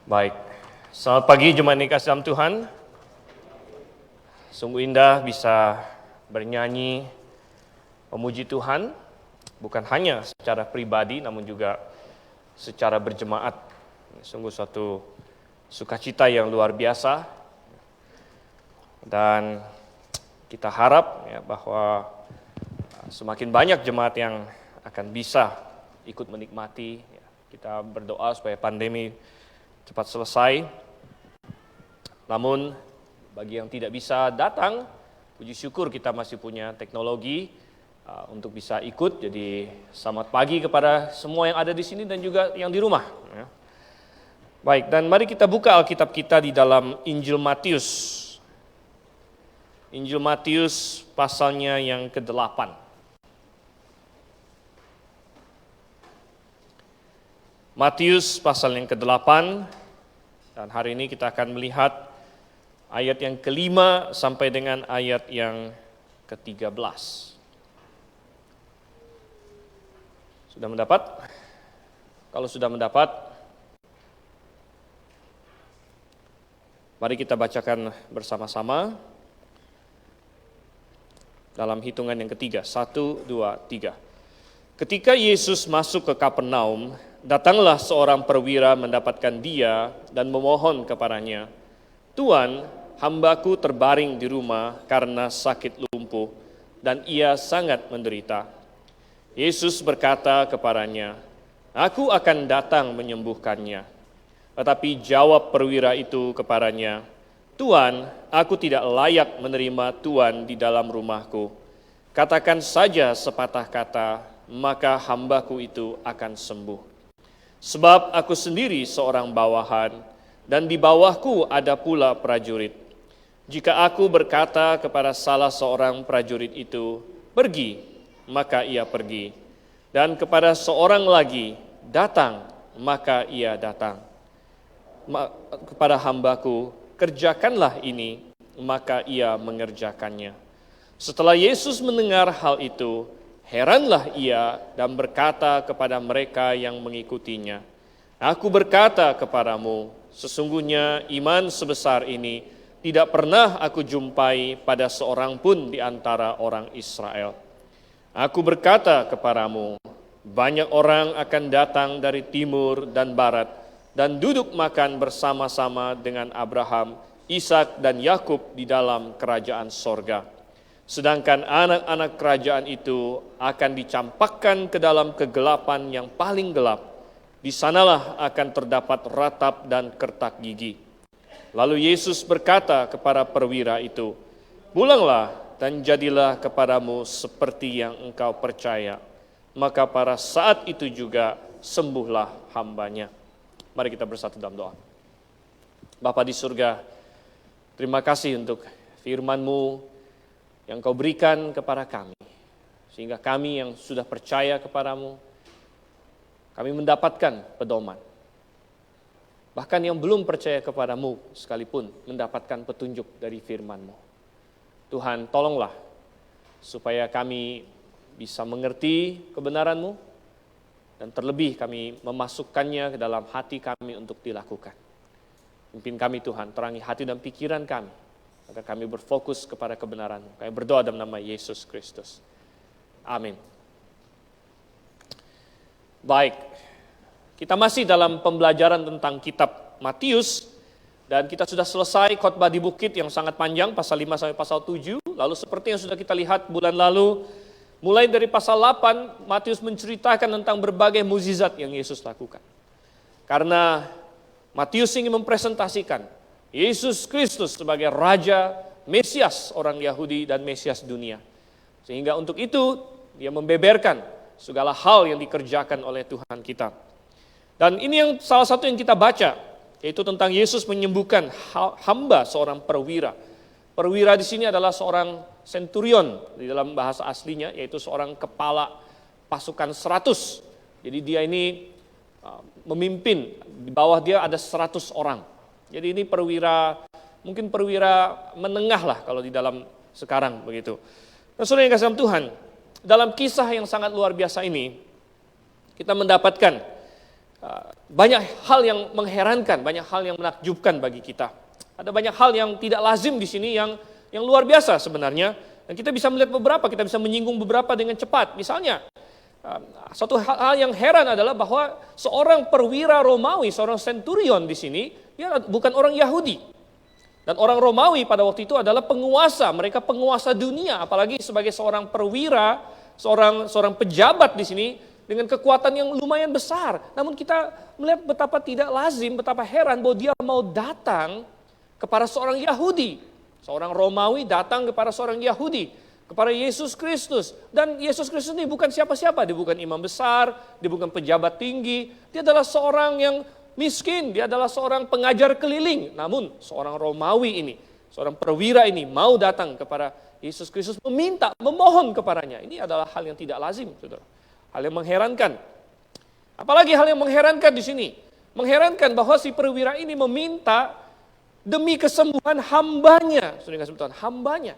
Baik, selamat pagi jemaat yang dikasihi dalam Tuhan. Sungguh indah bisa bernyanyi, memuji Tuhan, bukan hanya secara pribadi namun juga secara berjemaat. Sungguh suatu sukacita yang luar biasa. Dan kita harap ya, bahwa semakin banyak jemaat yang akan bisa ikut menikmati. Kita berdoa supaya pandemi cepat selesai. Namun bagi yang tidak bisa datang, puji syukur kita masih punya teknologi untuk bisa ikut. Jadi selamat pagi kepada semua yang ada di sini dan juga yang di rumah. Baik, dan mari kita buka Alkitab kita di dalam Injil Matius. Injil Matius pasalnya yang ke-8. Matius pasal yang ke-8, dan hari ini kita akan melihat ayat yang ke-5 sampai dengan ayat yang ke-13. Sudah mendapat? Kalau sudah mendapat, mari kita bacakan bersama-sama dalam hitungan yang ketiga. 1, 2, 3. Ketika Yesus masuk ke Kapernaum, datanglah seorang perwira mendapatkan dia dan memohon kepadanya, "Tuan, hambaku terbaring di rumah karena sakit lumpuh dan ia sangat menderita." Yesus berkata kepadanya, "Aku akan datang menyembuhkannya." Tetapi jawab perwira itu kepadanya, "Tuan, aku tidak layak menerima Tuan di dalam rumahku. Katakan saja sepatah kata, maka hambaku itu akan sembuh. Sebab aku sendiri seorang bawahan, dan di bawahku ada pula prajurit. Jika aku berkata kepada salah seorang prajurit itu, 'Pergi,' maka ia pergi. Dan kepada seorang lagi, 'Datang,' maka ia datang. Kepada hambaku, 'Kerjakanlah ini,' maka ia mengerjakannya." Setelah Yesus mendengar hal itu, heranlah ia dan berkata kepada mereka yang mengikutinya, "Aku berkata kepadamu, sesungguhnya iman sebesar ini tidak pernah aku jumpai pada seorang pun di antara orang Israel. Aku berkata kepadamu, banyak orang akan datang dari timur dan barat dan duduk makan bersama-sama dengan Abraham, Ishak dan Yakub di dalam kerajaan sorga. Sedangkan anak-anak kerajaan itu akan dicampakkan ke dalam kegelapan yang paling gelap. Di sanalah akan terdapat ratap dan kertak gigi." Lalu Yesus berkata kepada perwira itu, "Pulanglah dan jadilah kepadamu seperti yang engkau percaya." Maka pada saat itu juga sembuhlah hambanya. Mari kita bersatu dalam doa. Bapa di surga, terima kasih untuk firman-Mu yang Kau berikan kepada kami, sehingga kami yang sudah percaya kepadamu, kami mendapatkan pedoman. Bahkan yang belum percaya kepadamu sekalipun mendapatkan petunjuk dari firman-Mu. Tuhan, tolonglah supaya kami bisa mengerti kebenaran-Mu, dan terlebih kami memasukkannya ke dalam hati kami untuk dilakukan. Pimpin kami Tuhan, terangi hati dan pikiran kami, agar kami berfokus kepada kebenaran-Mu. Kami berdoa dalam nama Yesus Kristus. Amin. Baik, kita masih dalam pembelajaran tentang kitab Matius, dan kita sudah selesai khotbah di bukit yang sangat panjang, pasal 5 sampai pasal 7. Lalu seperti yang sudah kita lihat bulan lalu, mulai dari pasal 8, Matius menceritakan tentang berbagai mukjizat yang Yesus lakukan. Karena Matius ingin mempresentasikan Yesus Kristus sebagai Raja, Mesias orang Yahudi dan Mesias dunia. Sehingga untuk itu dia membeberkan segala hal yang dikerjakan oleh Tuhan kita. Dan ini yang salah satu yang kita baca, yaitu tentang Yesus menyembuhkan hamba seorang perwira. Perwira di sini adalah seorang centurion di dalam bahasa aslinya, yaitu seorang kepala pasukan 100. Jadi dia ini memimpin, di bawah dia ada 100 orang. Jadi ini perwira, mungkin perwira menengah lah kalau di dalam sekarang begitu. Nah, saudara yang kasih dalam Tuhan, dalam kisah yang sangat luar biasa ini, kita mendapatkan banyak hal yang mengherankan, banyak hal yang menakjubkan bagi kita. Ada banyak hal yang tidak lazim di sini yang luar biasa sebenarnya. Dan kita bisa melihat beberapa, kita bisa menyinggung beberapa dengan cepat. Misalnya, satu hal yang heran adalah bahwa seorang perwira Romawi, seorang centurion di sini, dia bukan orang Yahudi. Dan orang Romawi pada waktu itu adalah penguasa, mereka penguasa dunia, apalagi sebagai seorang perwira, seorang pejabat di sini dengan kekuatan yang lumayan besar. Namun kita melihat betapa tidak lazim, betapa heran bahwa dia mau datang kepada seorang Yahudi. Seorang Romawi datang kepada seorang Yahudi, kepada Yesus Kristus. Dan Yesus Kristus ini bukan siapa-siapa, dia bukan imam besar, dia bukan pejabat tinggi, dia adalah seorang yang miskin, dia adalah seorang pengajar keliling. Namun seorang Romawi ini, seorang perwira ini mau datang kepada Yesus Kristus, memohon kepadanya. Ini adalah hal yang tidak lazim, saudara. Hal yang mengherankan. Apalagi hal yang mengherankan di sini. Mengherankan bahwa si perwira ini meminta demi kesembuhan hambanya. Sudah dikasih Tuhan, hambanya.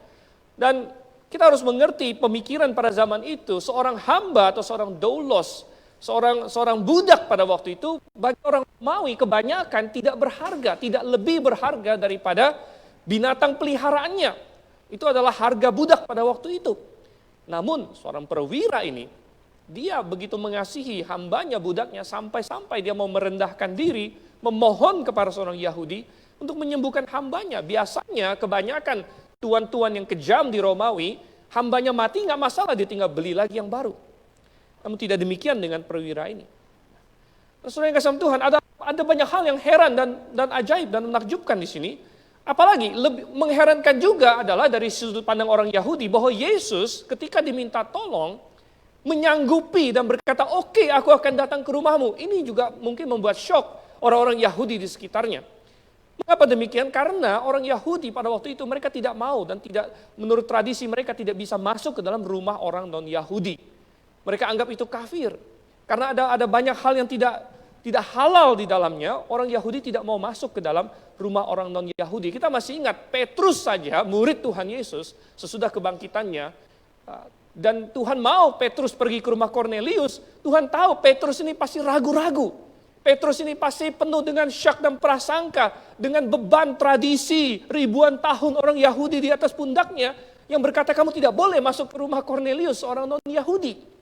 Dan kita harus mengerti pemikiran pada zaman itu, seorang hamba atau seorang doulos, seorang budak pada waktu itu, bagi orang Romawi kebanyakan tidak berharga, tidak lebih berharga daripada binatang peliharaannya. Itu adalah harga budak pada waktu itu. Namun seorang perwira ini, dia begitu mengasihi hambanya, budaknya, sampai-sampai dia mau merendahkan diri, memohon kepada seorang Yahudi untuk menyembuhkan hambanya. Biasanya kebanyakan tuan-tuan yang kejam di Romawi, hambanya mati nggak masalah, dia tinggal beli lagi yang baru. Namun tidak demikian dengan perwira ini. Saudara yang kasih Tuhan, ada banyak hal yang heran dan ajaib dan menakjubkan di sini. Apalagi lebih mengherankan juga adalah dari sudut pandang orang Yahudi bahwa Yesus ketika diminta tolong menyanggupi dan berkata, oke, aku akan datang ke rumahmu. Ini juga mungkin membuat syok orang-orang Yahudi di sekitarnya. Mengapa demikian? Karena orang Yahudi pada waktu itu mereka tidak mau dan tidak, menurut tradisi mereka tidak bisa masuk ke dalam rumah orang non-Yahudi. Mereka anggap itu kafir. Karena ada banyak hal yang tidak halal di dalamnya, orang Yahudi tidak mau masuk ke dalam rumah orang non-Yahudi. Kita masih ingat Petrus saja, murid Tuhan Yesus, sesudah kebangkitannya, dan Tuhan mau Petrus pergi ke rumah Kornelius, Tuhan tahu Petrus ini pasti ragu-ragu. Petrus ini pasti penuh dengan syak dan prasangka, dengan beban tradisi ribuan tahun orang Yahudi di atas pundaknya, yang berkata kamu tidak boleh masuk ke rumah Kornelius, orang non-Yahudi.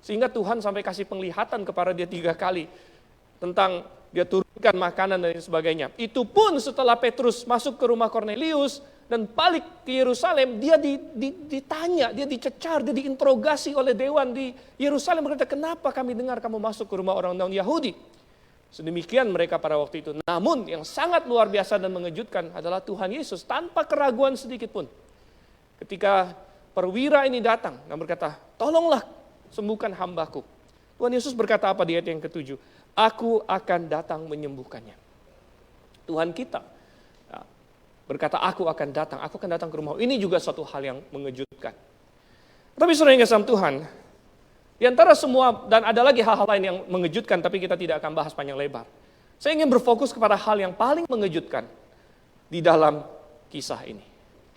Sehingga Tuhan sampai kasih penglihatan kepada dia 3 kali, tentang dia turunkan makanan dan sebagainya. Itu pun setelah Petrus masuk ke rumah Kornelius dan balik ke Yerusalem, dia ditanya, dia dicecar, dia diinterogasi oleh dewan di Yerusalem, berkata, kenapa kami dengar kamu masuk ke rumah orang non-Yahudi? Sedemikian mereka pada waktu itu. Namun yang sangat luar biasa dan mengejutkan adalah Tuhan Yesus tanpa keraguan sedikit pun. Ketika perwira ini datang dan berkata, tolonglah sembuhkan hambaku. Tuhan Yesus berkata apa di ayat yang ke-7? Aku akan datang menyembuhkannya. Tuhan kita berkata, aku akan datang ke rumah. Ini juga suatu hal yang mengejutkan. Tapi saudara yang kasih Tuhan, di antara semua, dan ada lagi hal-hal lain yang mengejutkan, tapi kita tidak akan bahas panjang lebar. Saya ingin berfokus kepada hal yang paling mengejutkan di dalam kisah ini.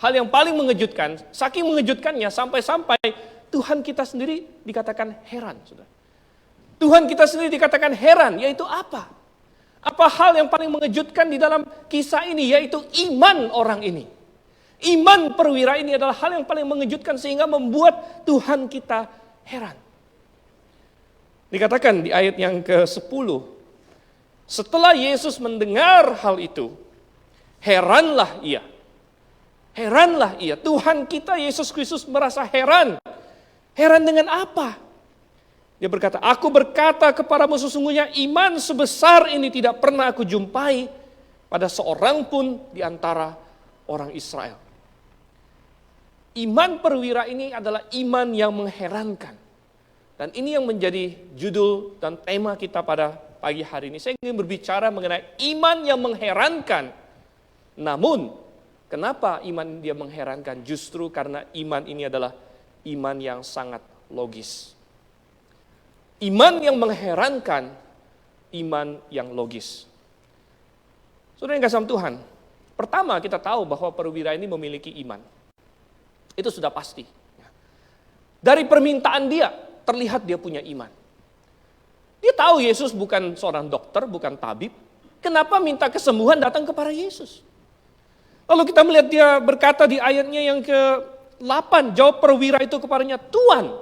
Hal yang paling mengejutkan, saking mengejutkannya sampai-sampai Tuhan kita sendiri dikatakan heran. Saudara. Tuhan kita sendiri dikatakan heran, yaitu apa? Apa hal yang paling mengejutkan di dalam kisah ini, yaitu iman orang ini. Iman perwira ini adalah hal yang paling mengejutkan sehingga membuat Tuhan kita heran. Dikatakan di ayat yang ke-10, setelah Yesus mendengar hal itu, heranlah ia. Heranlah ia. Tuhan kita Yesus Kristus merasa heran. Heran dengan apa? Dia berkata, aku berkata kepadamu sesungguhnya iman sebesar ini tidak pernah aku jumpai pada seorang pun di antara orang Israel. Iman perwira ini adalah iman yang mengherankan. Dan ini yang menjadi judul dan tema kita pada pagi hari ini. Saya ingin berbicara mengenai iman yang mengherankan. Namun, kenapa iman dia mengherankan? Justru karena iman ini adalah iman yang sangat logis. Iman yang mengherankan, iman yang logis. Saudara yang kasih Tuhan, pertama kita tahu bahwa perwira ini memiliki iman. Itu sudah pasti. Dari permintaan dia, terlihat dia punya iman. Dia tahu Yesus bukan seorang dokter, bukan tabib. Kenapa minta kesembuhan datang kepada Yesus? Lalu kita melihat dia berkata di ayatnya yang ke-8, jawab perwira itu kepadanya, Tuan.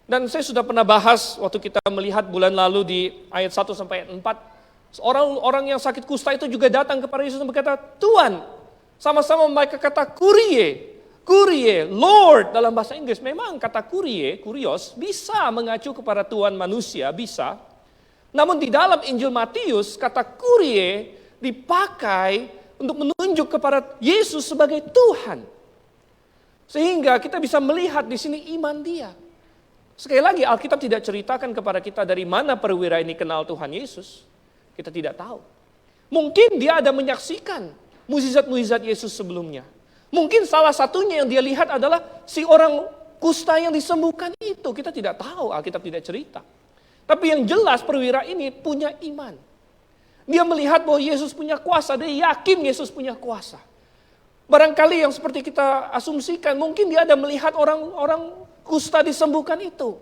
Dan saya sudah pernah bahas waktu kita melihat bulan lalu di ayat 1 sampai ayat 4. Orang yang sakit kusta itu juga datang kepada Yesus dan berkata, Tuan. Sama-sama mereka kata Kurie, Lord dalam bahasa Inggris. Memang kata kurios, bisa mengacu kepada Tuhan manusia, bisa. Namun di dalam Injil Matius, kata Kurie dipakai untuk menunjuk kepada Yesus sebagai Tuhan. Sehingga kita bisa melihat di sini iman dia. Sekali lagi Alkitab tidak ceritakan kepada kita dari mana perwira ini kenal Tuhan Yesus. Kita tidak tahu. Mungkin dia ada menyaksikan mukjizat-mukjizat Yesus sebelumnya. Mungkin salah satunya yang dia lihat adalah si orang kusta yang disembuhkan itu. Kita tidak tahu, Alkitab tidak cerita. Tapi yang jelas perwira ini punya iman. Dia melihat bahwa Yesus punya kuasa, dia yakin Yesus punya kuasa. Barangkali yang seperti kita asumsikan, mungkin dia ada melihat orang kusta disembuhkan itu.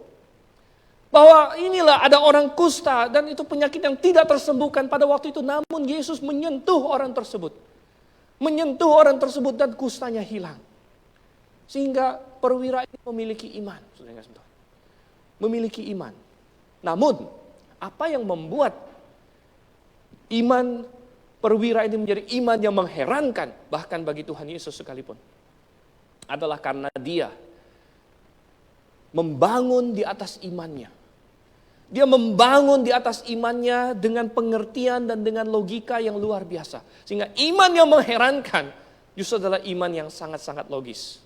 Bahwa inilah ada orang kusta dan itu penyakit yang tidak tersembuhkan pada waktu itu. Namun Yesus menyentuh orang tersebut. Menyentuh orang tersebut dan kustanya hilang. Sehingga perwira ini memiliki iman. Memiliki iman. Namun, apa yang membuat iman perwira ini menjadi iman yang mengherankan, bahkan bagi Tuhan Yesus sekalipun, adalah karena dia membangun di atas imannya. Dia membangun di atas imannya dengan pengertian dan dengan logika yang luar biasa. Sehingga iman yang mengherankan justru adalah iman yang sangat-sangat logis.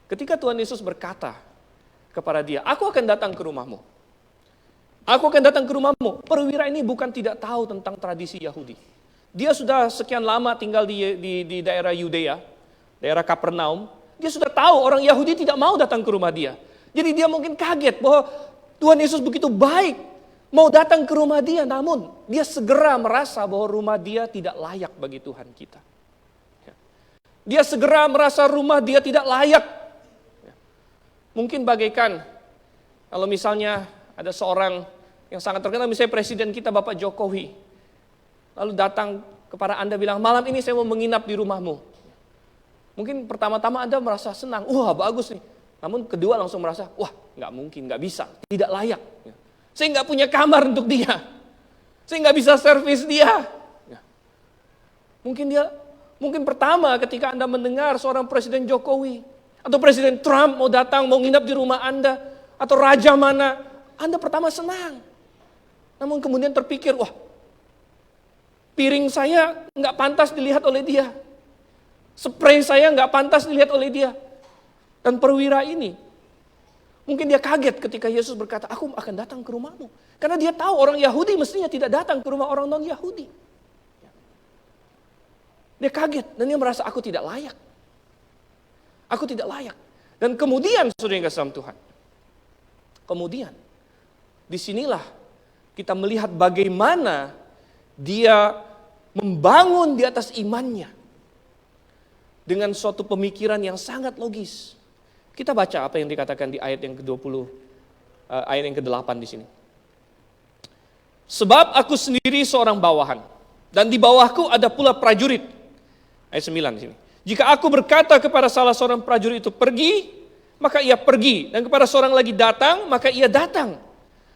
Ketika Tuhan Yesus berkata kepada dia, aku akan datang ke rumahmu. Aku akan datang ke rumahmu. Perwira ini bukan tidak tahu tentang tradisi Yahudi. Dia sudah sekian lama tinggal di daerah Yudea, daerah Kapernaum. Dia sudah tahu orang Yahudi tidak mau datang ke rumah dia. Jadi dia mungkin kaget bahwa Tuhan Yesus begitu baik mau datang ke rumah dia. Namun dia segera merasa bahwa rumah dia tidak layak bagi Tuhan kita. Dia segera merasa rumah dia tidak layak. Mungkin bagaikan kalau misalnya ada seorang yang sangat terkenal, misalnya presiden kita Bapak Jokowi, lalu datang kepada Anda bilang, malam ini saya mau menginap di rumahmu. Mungkin pertama-tama Anda merasa senang, wah bagus nih. Namun kedua langsung merasa, wah nggak mungkin, nggak bisa, tidak layak. Saya nggak punya kamar untuk dia. Saya nggak bisa servis dia. Mungkin pertama ketika Anda mendengar seorang Presiden Jokowi, atau Presiden Trump mau datang, mau nginap di rumah Anda, atau raja mana, Anda pertama senang. Namun kemudian terpikir, wah piring saya nggak pantas dilihat oleh dia. Spray saya nggak pantas dilihat oleh dia. Dan perwira ini, mungkin dia kaget ketika Yesus berkata, aku akan datang ke rumahmu. Karena dia tahu orang Yahudi mestinya tidak datang ke rumah orang non-Yahudi. Dia kaget dan dia merasa aku tidak layak. Aku tidak layak. Dan kemudian, saudara yang kasih dalam Tuhan, kemudian, disinilah kita melihat bagaimana dia membangun di atas imannya dengan suatu pemikiran yang sangat logis. Kita baca apa yang dikatakan di ayat yang ke-20, ayat yang ke-8 di sini. Sebab aku sendiri seorang bawahan, dan di bawahku ada pula prajurit. Ayat 9 di sini. Jika aku berkata kepada salah seorang prajurit itu pergi, maka ia pergi. Dan kepada seorang lagi datang, maka ia datang.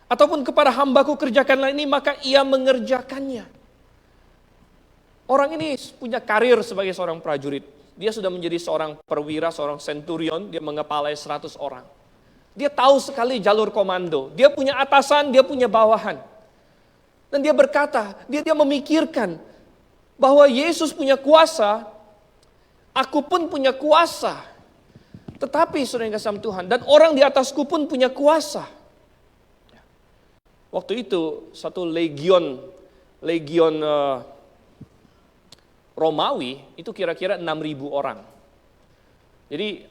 Ataupun kepada hambaku kerjakanlah ini, maka ia mengerjakannya. Orang ini punya karir sebagai seorang prajurit. Dia sudah menjadi seorang perwira, seorang centurion, dia mengepalai 100 orang. Dia tahu sekali jalur komando. Dia punya atasan, dia punya bawahan. Dan dia berkata, dia memikirkan bahwa Yesus punya kuasa, aku pun punya kuasa. Tetapi saudara yang kasih Tuhan, dan orang di atasku pun punya kuasa. Waktu itu satu legion Romawi itu kira-kira 6.000 orang. Jadi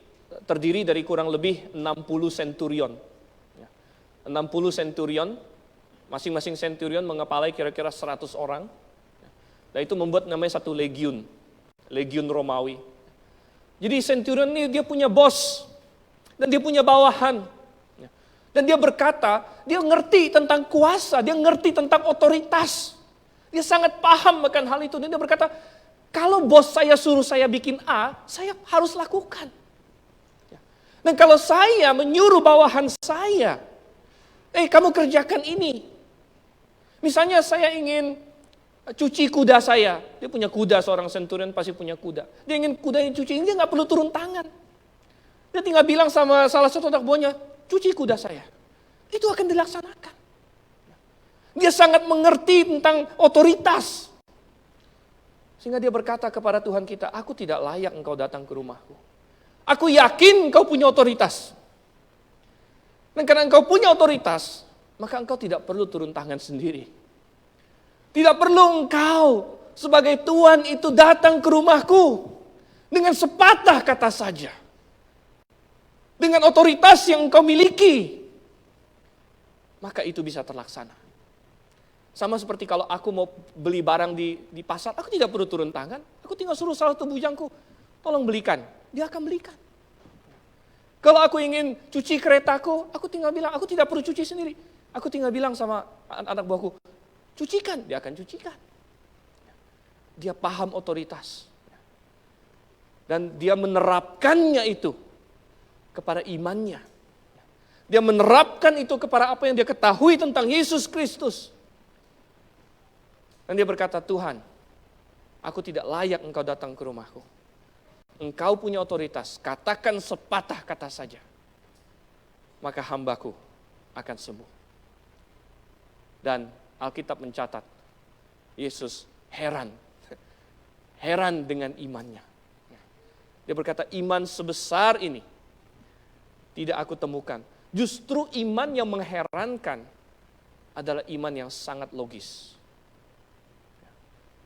terdiri dari kurang lebih 60 centurion. 60 centurion, masing-masing centurion mengepalai kira-kira 100 orang. Dan itu membuat namanya satu legion Romawi. Jadi centurion ini dia punya bos dan dia punya bawahan. Dan dia berkata, dia ngerti tentang kuasa, dia ngerti tentang otoritas. Dia sangat paham akan hal itu. Dan dia berkata, kalau bos saya suruh saya bikin A, saya harus lakukan. Dan kalau saya menyuruh bawahan saya, kamu kerjakan ini. Misalnya saya ingin cuci kuda saya. Dia punya kuda, seorang centurion pasti punya kuda. Dia ingin kuda yang cuci, dia nggak perlu turun tangan. Dia tinggal bilang sama salah satu anak buahnya, cuci kuda saya. Itu akan dilaksanakan. Dia sangat mengerti tentang otoritas. Sehingga dia berkata kepada Tuhan kita, aku tidak layak engkau datang ke rumahku. Aku yakin engkau punya otoritas. Dan karena engkau punya otoritas, maka engkau tidak perlu turun tangan sendiri. Tidak perlu engkau sebagai Tuhan itu datang ke rumahku dengan sepatah kata saja. Dengan otoritas yang engkau miliki, maka itu bisa terlaksana. Sama seperti kalau aku mau beli barang di pasar, aku tidak perlu turun tangan. Aku tinggal suruh salah satu bujangku, tolong belikan. Dia akan belikan. Kalau aku ingin cuci keretaku, aku tinggal bilang, aku tidak perlu cuci sendiri. Aku tinggal bilang sama anak buahku, cucikan, dia akan cucikan. Dia paham otoritas. Dan dia menerapkannya itu kepada imannya. Dia menerapkan itu kepada apa yang dia ketahui tentang Yesus Kristus. Dan dia berkata, Tuhan, aku tidak layak engkau datang ke rumahku. Engkau punya otoritas, katakan sepatah kata saja. Maka hambaku akan sembuh. Dan Alkitab mencatat, Yesus heran. Heran dengan imannya. Dia berkata, iman sebesar ini tidak aku temukan. Justru iman yang mengherankan adalah iman yang sangat logis.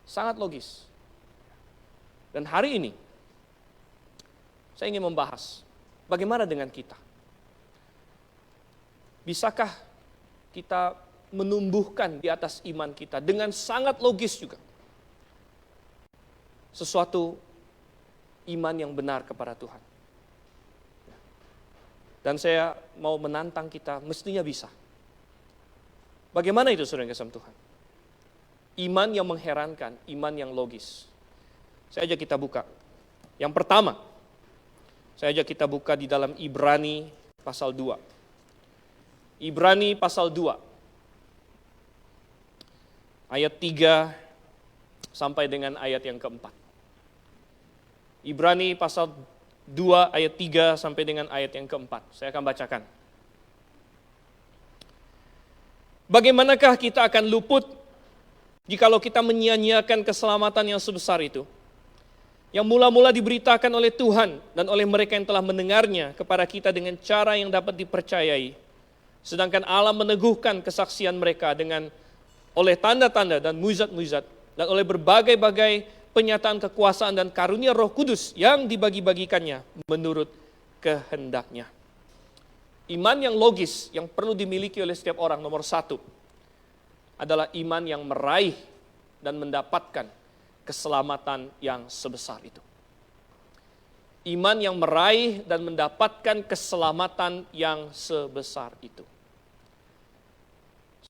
Sangat logis. Dan hari ini, saya ingin membahas, bagaimana dengan kita? Bisakah kita menumbuhkan di atas iman kita dengan sangat logis juga? Sesuatu iman yang benar kepada Tuhan. Dan saya mau menantang kita, mestinya bisa. Bagaimana itu saudara yang kasih Tuhan? Iman yang mengherankan, iman yang logis. Saya ajak kita buka. Yang pertama, saya ajak kita buka di dalam Ibrani pasal 2. Ibrani pasal 2. Ayat 3 sampai dengan ayat yang keempat. Ibrani pasal 2 ayat 3 sampai dengan ayat yang keempat. Saya akan bacakan. Bagaimanakah kita akan luput jikalau kita menyia-nyiakan keselamatan yang sebesar itu, yang mula-mula diberitakan oleh Tuhan dan oleh mereka yang telah mendengarnya kepada kita dengan cara yang dapat dipercayai, sedangkan Allah meneguhkan kesaksian mereka dengan oleh tanda-tanda dan mujizat-mujizat dan oleh berbagai-bagai penyataan kekuasaan dan karunia Roh Kudus yang dibagi-bagikannya menurut kehendaknya. Iman yang logis yang perlu dimiliki oleh setiap orang nomor 1 adalah iman yang meraih dan mendapatkan keselamatan yang sebesar itu. Iman yang meraih dan mendapatkan keselamatan yang sebesar itu.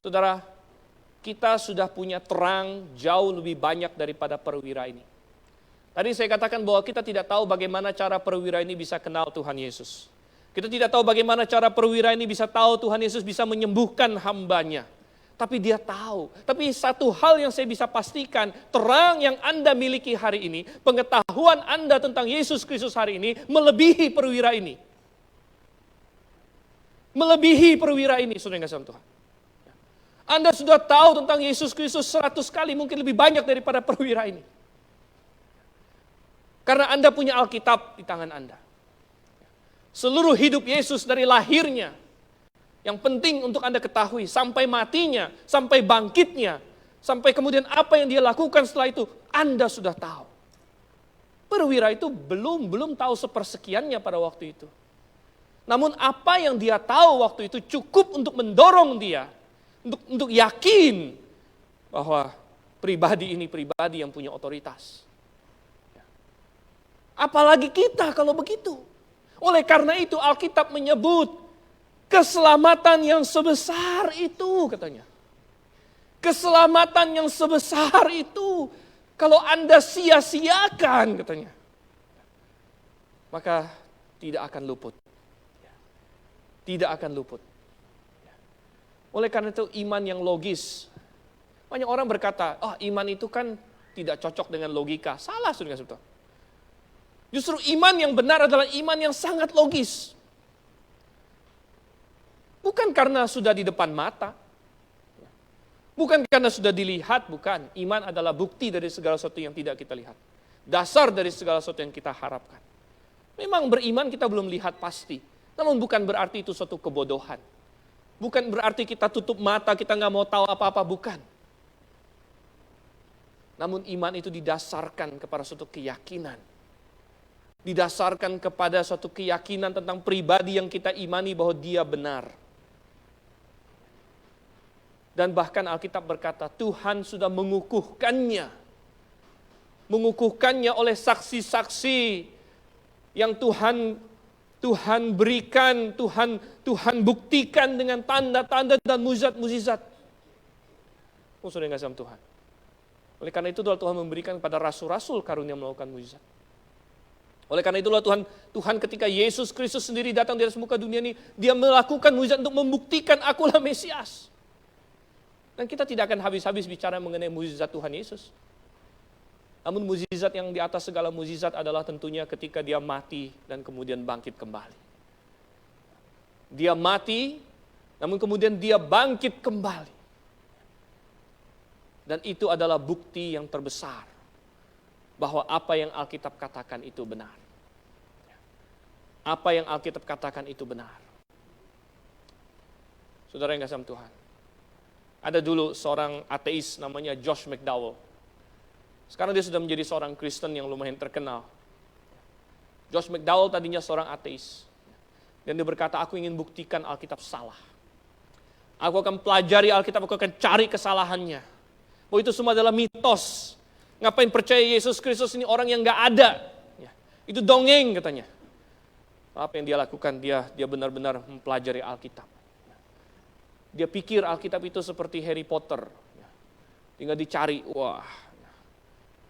Saudara, kita sudah punya terang jauh lebih banyak daripada perwira ini. Tadi saya katakan bahwa kita tidak tahu bagaimana cara perwira ini bisa kenal Tuhan Yesus. Kita tidak tahu bagaimana cara perwira ini bisa tahu Tuhan Yesus bisa menyembuhkan hambanya. Tapi dia tahu. Tapi satu hal yang saya bisa pastikan, terang yang Anda miliki hari ini, pengetahuan Anda tentang Yesus Kristus hari ini, melebihi perwira ini. Melebihi perwira ini, saudara yang kasih Tuhan. Anda sudah tahu tentang Yesus Kristus 100 kali, mungkin lebih banyak daripada perwira ini. Karena Anda punya Alkitab di tangan Anda. Seluruh hidup Yesus dari lahirnya, yang penting untuk Anda ketahui, sampai matinya, sampai bangkitnya, sampai kemudian apa yang dia lakukan setelah itu, Anda sudah tahu. Perwira itu belum tahu sepersekiannya pada waktu itu. Namun apa yang dia tahu waktu itu cukup untuk mendorong dia, untuk yakin bahwa pribadi ini pribadi yang punya otoritas. Apalagi kita kalau begitu. Oleh karena itu Alkitab menyebut Keselamatan yang sebesar itu katanya. Keselamatan yang sebesar itu kalau Anda sia-siakan katanya, maka tidak akan luput. Tidak akan luput. Oleh karena itu iman yang logis. Banyak orang berkata, iman itu kan tidak cocok dengan logika. Salah, saudara. Justru iman yang benar adalah iman yang sangat logis. Bukan karena sudah di depan mata. Bukan karena sudah dilihat, bukan. Iman adalah bukti dari segala sesuatu yang tidak kita lihat. Dasar dari segala sesuatu yang kita harapkan. Memang beriman kita belum lihat pasti. Namun bukan berarti itu suatu kebodohan. Bukan berarti kita tutup mata, kita nggak mau tahu apa-apa, bukan. Namun iman itu didasarkan kepada suatu keyakinan. Didasarkan kepada suatu keyakinan tentang pribadi yang kita imani bahwa dia benar. Dan bahkan Alkitab berkata, Tuhan sudah mengukuhkannya. Mengukuhkannya oleh saksi-saksi yang Tuhan berikan, Tuhan buktikan dengan tanda-tanda dan mukjizat-mukjizat. Saudara yang kasih Tuhan. Oleh karena itu Tuhan memberikan kepada rasul-rasul karunia melakukan mukjizat. Oleh karena itulah Tuhan ketika Yesus Kristus sendiri datang di atas muka dunia ini, dia melakukan mukjizat untuk membuktikan akulah Mesias. Dan kita tidak akan habis-habis bicara mengenai mukjizat Tuhan Yesus. Namun mukjizat yang di atas segala mukjizat adalah tentunya ketika dia mati dan kemudian bangkit kembali. Dia mati, namun kemudian dia bangkit kembali. Dan itu adalah bukti yang terbesar bahwa apa yang Alkitab katakan itu benar. Apa yang Alkitab katakan itu benar. Saudara yang kasih Tuhan. Ada dulu seorang ateis namanya Josh McDowell. Sekarang dia sudah menjadi seorang Kristen yang lumayan terkenal. Josh McDowell tadinya seorang ateis. Dan dia berkata, aku ingin buktikan Alkitab salah. Aku akan pelajari Alkitab, aku akan cari kesalahannya. Oh itu semua adalah mitos. Ngapain percaya Yesus Kristus ini orang yang gak ada. Itu dongeng katanya. Apa yang dia lakukan, dia benar-benar mempelajari Alkitab. Dia pikir Alkitab itu seperti Harry Potter. Tinggal dicari, wah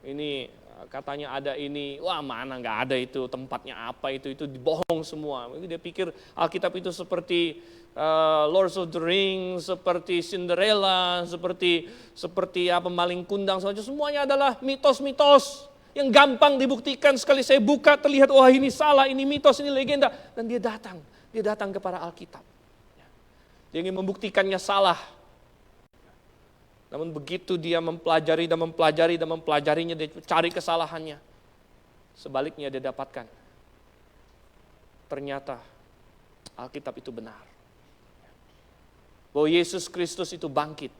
ini katanya ada ini, wah mana nggak ada itu, tempatnya apa itu dibohong semua. Dia pikir Alkitab itu seperti Lord of the Rings, seperti Cinderella, seperti apa maling kundang, semuanya adalah mitos-mitos yang gampang dibuktikan. Sekali saya buka terlihat, wah ini salah, ini mitos, ini legenda. Dan dia datang kepada Alkitab. Dia ingin membuktikannya salah. Namun begitu dia mempelajarinya, dia cari kesalahannya. Sebaliknya dia dapatkan. Ternyata Alkitab itu benar. Bahwa Yesus Kristus itu bangkit.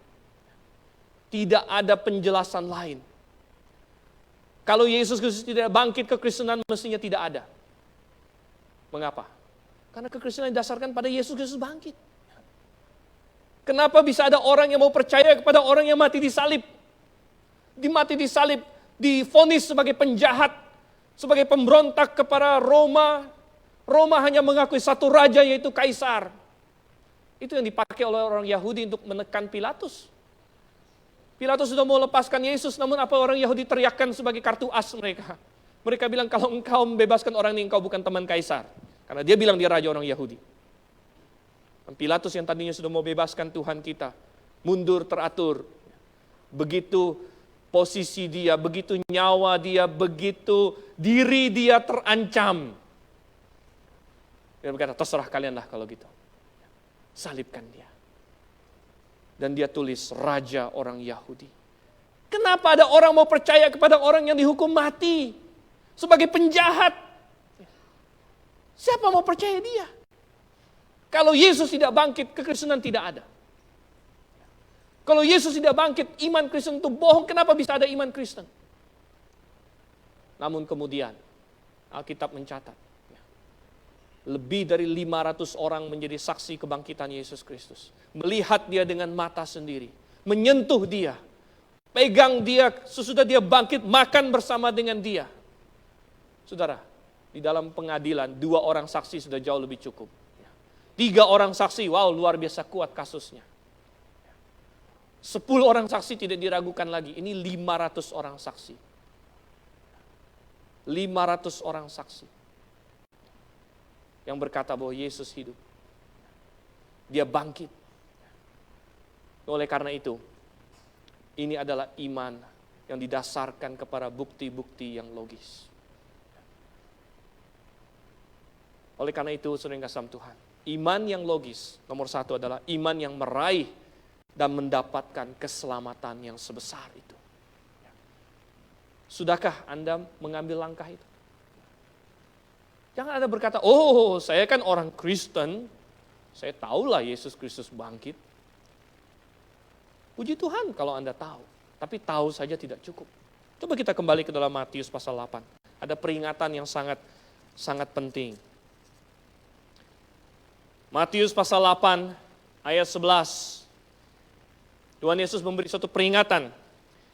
Tidak ada penjelasan lain. Kalau Yesus Kristus tidak bangkit, kekristenan mestinya tidak ada. Mengapa? Karena kekristenan didasarkan pada Yesus Kristus bangkit. Kenapa bisa ada orang yang mau percaya kepada orang yang mati disalib? Mati disalib, divonis sebagai penjahat, sebagai pemberontak kepada Roma. Roma hanya mengakui satu raja yaitu Kaisar. Itu yang dipakai oleh orang Yahudi untuk menekan Pilatus. Pilatus sudah mau lepaskan Yesus, namun apa orang Yahudi teriakkan sebagai kartu as mereka. Mereka bilang, kalau engkau membebaskan orang ini, engkau bukan teman Kaisar. Karena dia bilang dia raja orang Yahudi. Pilatus yang tadinya sudah mau bebaskan Tuhan kita, mundur teratur. Begitu posisi dia, begitu nyawa dia, begitu diri dia terancam. Dia berkata, terserah kalianlah kalau gitu. Salibkan dia. Dan dia tulis, raja orang Yahudi. Kenapa ada orang mau percaya kepada orang yang dihukum mati? Sebagai penjahat. Siapa mau percaya dia? Kalau Yesus tidak bangkit, kekristenan tidak ada. Kalau Yesus tidak bangkit, iman Kristen itu bohong. Kenapa bisa ada iman Kristen? Namun kemudian, Alkitab mencatat, lebih dari 500 orang menjadi saksi kebangkitan Yesus Kristus. Melihat dia dengan mata sendiri. Menyentuh dia. Pegang dia, sesudah dia bangkit, makan bersama dengan dia. Saudara, di dalam pengadilan, 2 orang saksi sudah jauh lebih cukup. 3 orang saksi, wow luar biasa kuat kasusnya. 10 orang saksi tidak diragukan lagi, ini 500 orang saksi. 500 orang saksi yang berkata bahwa Yesus hidup. Dia bangkit. Oleh karena itu, ini adalah iman yang didasarkan kepada bukti-bukti yang logis. Oleh karena itu, saudara yang kasih Tuhan, iman yang logis, nomor 1 adalah iman yang meraih dan mendapatkan keselamatan yang sebesar itu. Sudahkah Anda mengambil langkah itu? Jangan Anda berkata, oh saya kan orang Kristen, saya tahulah Yesus Kristus bangkit. Puji Tuhan kalau Anda tahu, tapi tahu saja tidak cukup. Coba kita kembali ke dalam Matius pasal 8. Ada peringatan yang sangat penting. Matius pasal 8 ayat 11. Tuhan Yesus memberi suatu peringatan.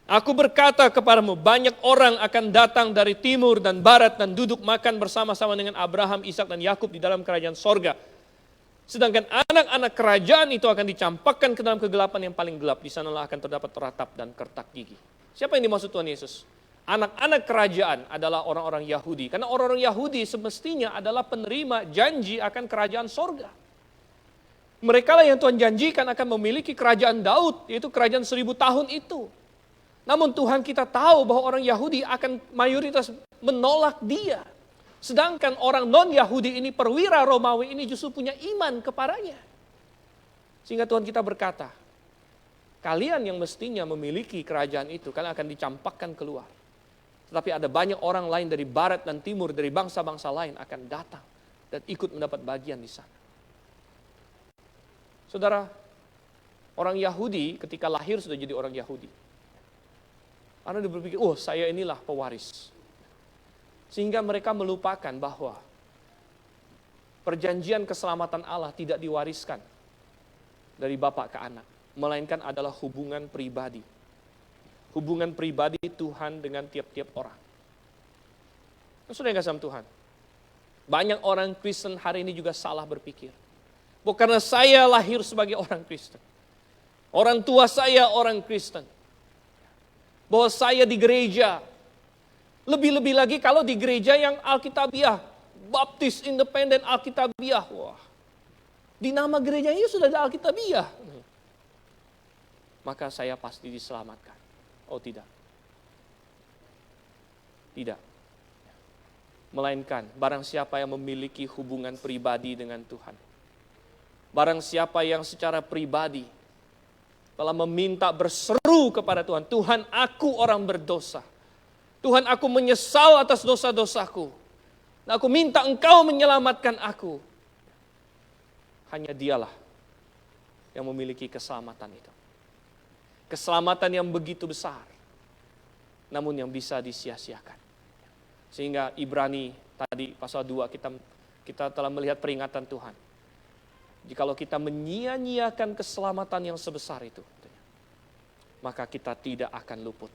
Aku berkata kepadamu, banyak orang akan datang dari timur dan barat dan duduk makan bersama-sama dengan Abraham, Ishak dan Yakub di dalam kerajaan sorga. Sedangkan anak-anak kerajaan itu akan dicampakkan ke dalam kegelapan yang paling gelap. Di sanalah akan terdapat ratap dan kertak gigi. Siapa yang dimaksud Tuhan Yesus? Anak-anak kerajaan adalah orang-orang Yahudi. Karena orang-orang Yahudi semestinya adalah penerima janji akan kerajaan sorga. Mereka lah yang Tuhan janjikan akan memiliki kerajaan Daud, yaitu kerajaan 1000 tahun itu. Namun Tuhan kita tahu bahwa orang Yahudi akan mayoritas menolak dia. Sedangkan orang non-Yahudi ini, perwira Romawi ini justru punya iman kepadanya. Sehingga Tuhan kita berkata, kalian yang mestinya memiliki kerajaan itu, kalian akan dicampakkan keluar. Tetapi ada banyak orang lain dari barat dan timur, dari bangsa-bangsa lain akan datang dan ikut mendapat bagian di sana. Saudara, orang Yahudi ketika lahir sudah jadi orang Yahudi. Karena dia berpikir, oh saya inilah pewaris. Sehingga mereka melupakan bahwa perjanjian keselamatan Allah tidak diwariskan dari bapak ke anak. Melainkan adalah hubungan pribadi. Hubungan pribadi Tuhan dengan tiap-tiap orang. Sudah yang kasih Tuhan. Banyak orang Kristen hari ini juga salah berpikir. Bukan karena saya lahir sebagai orang Kristen. Orang tua saya orang Kristen. Bahwa saya di gereja. Lebih-lebih lagi kalau di gereja yang Alkitabiah. Baptis Independen Alkitabiah. Wah. Di nama gerejanya sudah ada Alkitabiah. Maka saya pasti diselamatkan. Oh tidak. Tidak. Melainkan barang siapa yang memiliki hubungan pribadi dengan Tuhan. Barang siapa yang secara pribadi telah meminta berseru kepada Tuhan. Tuhan, aku orang berdosa. Tuhan, aku menyesal atas dosa-dosaku. Dan aku minta Engkau menyelamatkan aku. Hanya Dialah yang memiliki keselamatan itu. Keselamatan yang begitu besar. Namun yang bisa disia-siakan. Sehingga Ibrani tadi pasal 2 kita telah melihat peringatan Tuhan. Jikalau kita menyia-nyiakan keselamatan yang sebesar itu, maka kita tidak akan luput.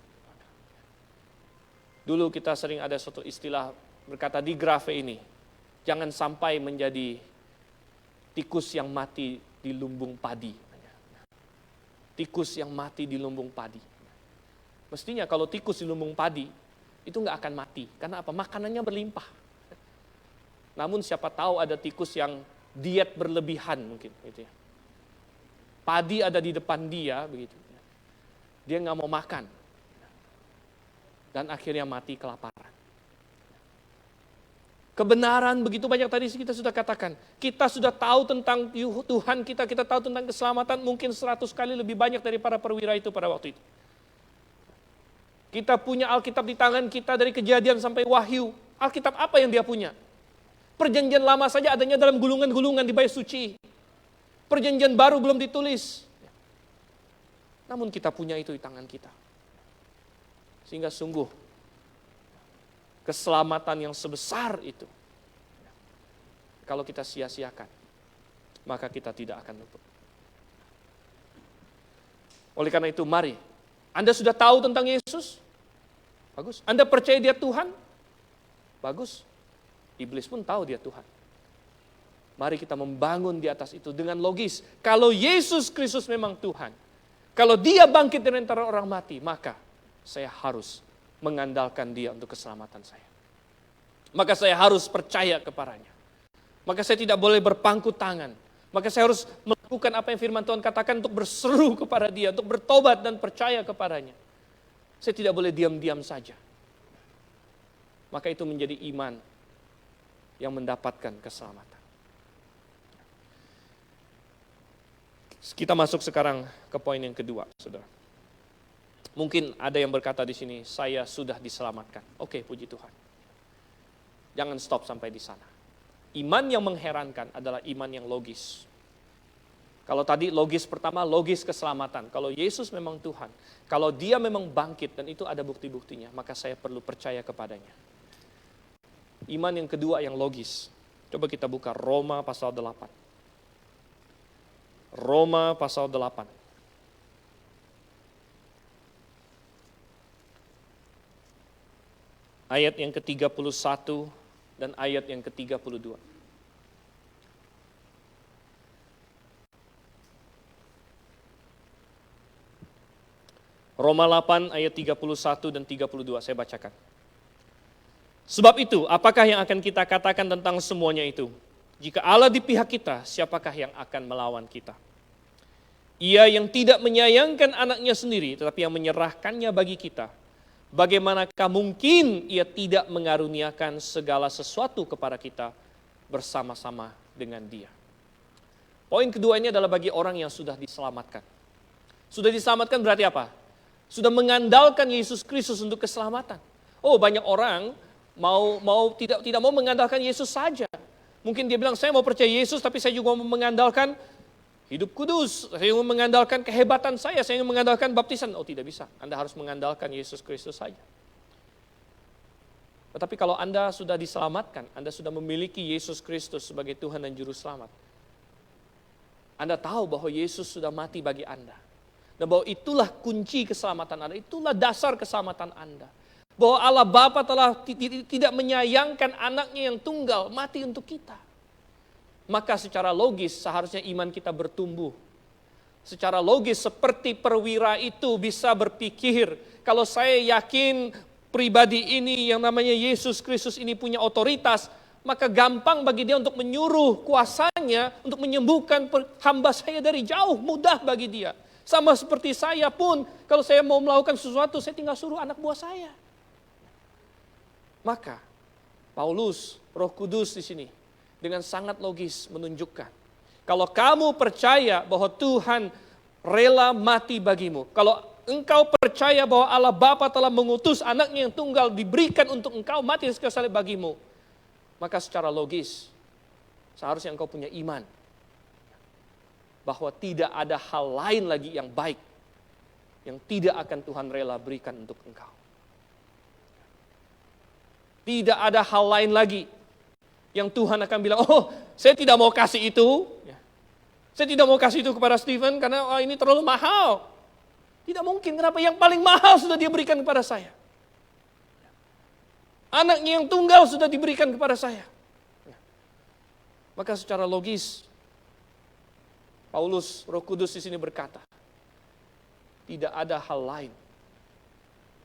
Dulu kita sering ada suatu istilah berkata di grafe ini, jangan sampai menjadi tikus yang mati di lumbung padi. Tikus yang mati di lumbung padi. Mestinya kalau tikus di lumbung padi, itu nggak akan mati. Karena apa? Makanannya berlimpah. Namun siapa tahu ada tikus yang diet berlebihan mungkin, gitu ya. Padi ada di depan dia, begitu. Dia nggak mau makan, dan akhirnya mati kelaparan. Kebenaran begitu banyak tadi kita sudah katakan. Kita sudah tahu tentang Tuhan kita tahu tentang keselamatan mungkin 100 kali lebih banyak dari para perwira itu pada waktu itu. Kita punya Alkitab di tangan kita dari Kejadian sampai Wahyu. Alkitab apa yang dia punya? Perjanjian lama saja adanya dalam gulungan-gulungan di bait suci. Perjanjian baru belum ditulis. Namun kita punya itu di tangan kita. Sehingga sungguh keselamatan yang sebesar itu, kalau kita sia-siakan, maka kita tidak akan luput. Oleh karena itu mari, Anda sudah tahu tentang Yesus? Bagus. Anda percaya dia Tuhan? Bagus. Iblis pun tahu dia Tuhan. Mari kita membangun di atas itu dengan logis. Kalau Yesus Kristus memang Tuhan, kalau Dia bangkit dari antara orang mati, maka saya harus mengandalkan Dia untuk keselamatan saya. Maka saya harus percaya kepadanya. Maka saya tidak boleh berpangku tangan. Maka saya harus melakukan apa yang firman Tuhan katakan untuk berseru kepada Dia, untuk bertobat dan percaya kepadanya. Saya tidak boleh diam-diam saja. Maka itu menjadi iman yang mendapatkan keselamatan. Kita masuk sekarang ke poin yang kedua, saudara. Mungkin ada yang berkata di sini, saya sudah diselamatkan. Oke, puji Tuhan. Jangan stop sampai di sana. Iman yang mengherankan adalah iman yang logis. Kalau tadi logis pertama, logis keselamatan. Kalau Yesus memang Tuhan, kalau Dia memang bangkit dan itu ada bukti-buktinya, maka saya perlu percaya kepadanya. Iman yang kedua yang logis. Coba kita buka Roma pasal 8. Roma pasal 8. Ayat yang ke-31 dan ayat yang ke-32. Roma 8 ayat 31 dan 32 saya bacakan. Sebab itu, apakah yang akan kita katakan tentang semuanya itu? Jika Allah di pihak kita, siapakah yang akan melawan kita? Ia yang tidak menyayangkan anaknya sendiri, tetapi yang menyerahkannya bagi kita. Bagaimanakah mungkin Ia tidak mengaruniakan segala sesuatu kepada kita bersama-sama dengan Dia? Poin kedua ini adalah bagi orang yang sudah diselamatkan. Sudah diselamatkan berarti apa? Sudah mengandalkan Yesus Kristus untuk keselamatan. Oh, banyak orang tidak mau mengandalkan Yesus saja. Mungkin dia bilang, saya mau percaya Yesus, tapi saya juga mau mengandalkan hidup kudus. Saya mau mengandalkan kehebatan saya ingin mengandalkan baptisan. Oh, tidak bisa. Anda harus mengandalkan Yesus Kristus saja. Tetapi kalau Anda sudah diselamatkan, Anda sudah memiliki Yesus Kristus sebagai Tuhan dan Juru Selamat. Anda tahu bahwa Yesus sudah mati bagi Anda. Dan bahwa itulah kunci keselamatan Anda, itulah dasar keselamatan Anda. Bahwa Allah Bapa telah tidak menyayangkan anaknya yang tunggal mati untuk kita. Maka secara logis seharusnya iman kita bertumbuh. Secara logis seperti perwira itu bisa berpikir, kalau saya yakin pribadi ini yang namanya Yesus Kristus ini punya otoritas, maka gampang bagi Dia untuk menyuruh kuasanya untuk menyembuhkan hamba saya dari jauh, mudah bagi Dia. Sama seperti saya pun, kalau saya mau melakukan sesuatu, saya tinggal suruh anak buah saya. Maka Paulus, Roh Kudus di sini dengan sangat logis menunjukkan, kalau kamu percaya bahwa Tuhan rela mati bagimu, kalau engkau percaya bahwa Allah Bapa telah mengutus anaknya yang tunggal diberikan untuk engkau mati di kayu salib bagimu, maka secara logis seharusnya engkau punya iman bahwa tidak ada hal lain lagi yang baik yang tidak akan Tuhan rela berikan untuk engkau. Tidak ada hal lain lagi yang Tuhan akan bilang, oh saya tidak mau kasih itu. Saya tidak mau kasih itu kepada Stephen karena ini terlalu mahal. Tidak mungkin, kenapa? Yang paling mahal sudah Dia berikan kepada saya. Anaknya yang tunggal sudah diberikan kepada saya. Maka secara logis, Paulus, Roh Kudus di sini berkata, tidak ada hal lain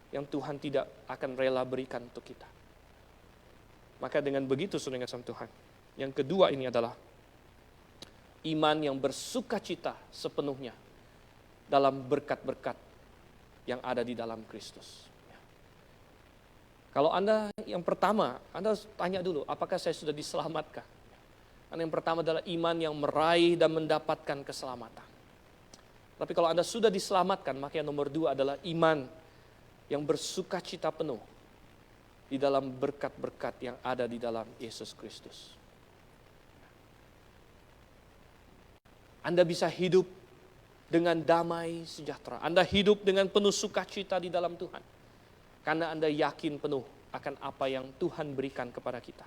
yang Tuhan tidak akan rela berikan untuk kita. Maka dengan begitu, saudara kasih Tuhan, yang kedua ini adalah iman yang bersuka cita sepenuhnya dalam berkat-berkat yang ada di dalam Kristus. Kalau Anda yang pertama, Anda tanya dulu, apakah saya sudah diselamatkan? Karena yang pertama adalah iman yang meraih dan mendapatkan keselamatan. Tapi kalau Anda sudah diselamatkan, maka yang nomor dua adalah iman yang bersuka cita penuh di dalam berkat-berkat yang ada di dalam Yesus Kristus. Anda bisa hidup dengan damai sejahtera. Anda hidup dengan penuh sukacita di dalam Tuhan. Karena Anda yakin penuh akan apa yang Tuhan berikan kepada kita.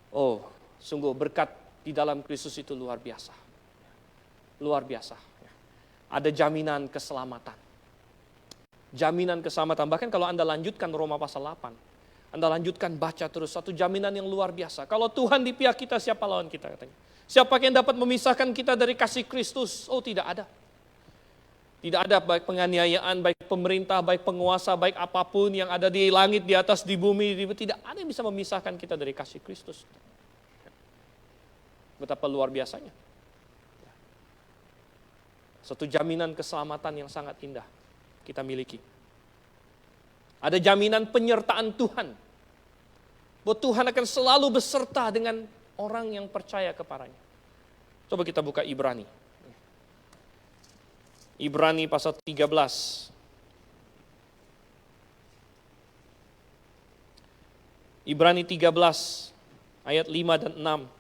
Oh, sungguh berkat di dalam Kristus itu luar biasa. Luar biasa. Ada jaminan keselamatan. Jaminan keselamatan. Bahkan kalau Anda lanjutkan Roma pasal 8. Anda lanjutkan baca terus, satu jaminan yang luar biasa. Kalau Tuhan di pihak kita, siapa lawan kita katanya? Siapa yang dapat memisahkan kita dari kasih Kristus? Oh, tidak ada. Tidak ada, baik penganiayaan, baik pemerintah, baik penguasa, baik apapun yang ada di langit, di atas, di bumi, tidak ada yang bisa memisahkan kita dari kasih Kristus. Betapa luar biasanya. Satu jaminan keselamatan yang sangat indah kita miliki. Ada jaminan penyertaan Tuhan. Bahwa Tuhan akan selalu beserta dengan orang yang percaya kepadanya. Coba kita buka Ibrani. Ibrani pasal 13. Ibrani 13 ayat 5 dan 6.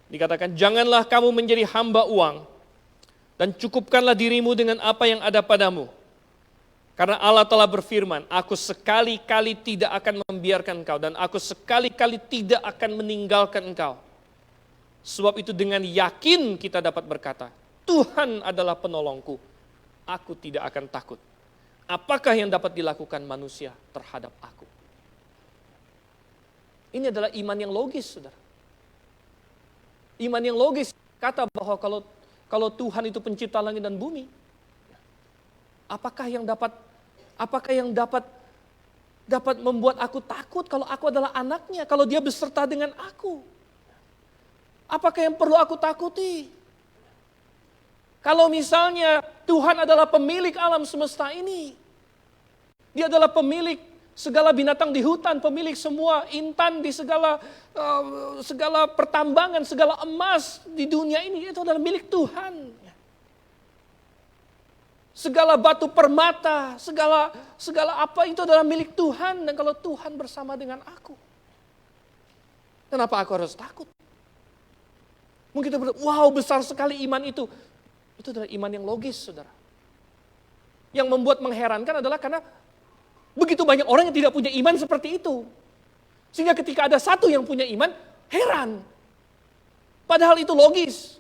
Dikatakan, janganlah kamu menjadi hamba uang dan cukupkanlah dirimu dengan apa yang ada padamu. Karena Allah telah berfirman, aku sekali-kali tidak akan membiarkan engkau dan aku sekali-kali tidak akan meninggalkan engkau. Sebab itu dengan yakin kita dapat berkata, Tuhan adalah penolongku, aku tidak akan takut. Apakah yang dapat dilakukan manusia terhadap aku? Ini adalah iman yang logis, saudara. Iman yang logis kata bahwa kalau Tuhan itu pencipta langit dan bumi, apakah yang dapat membuat aku takut kalau aku adalah anaknya, kalau dia beserta dengan aku? Apakah yang perlu aku takuti? Kalau misalnya Tuhan adalah pemilik alam semesta ini, dia adalah pemilik segala binatang di hutan, pemilik semua intan di segala pertambangan, segala emas di dunia ini, itu adalah milik Tuhan. Segala batu permata, segala apa itu adalah milik Tuhan. Dan kalau Tuhan bersama dengan aku, kenapa aku harus takut? Mungkin kita berkata, wow besar sekali iman itu. Itu adalah iman yang logis, saudara. Yang membuat mengherankan adalah karena begitu banyak orang yang tidak punya iman seperti itu. Sehingga ketika ada satu yang punya iman, heran. Padahal itu logis.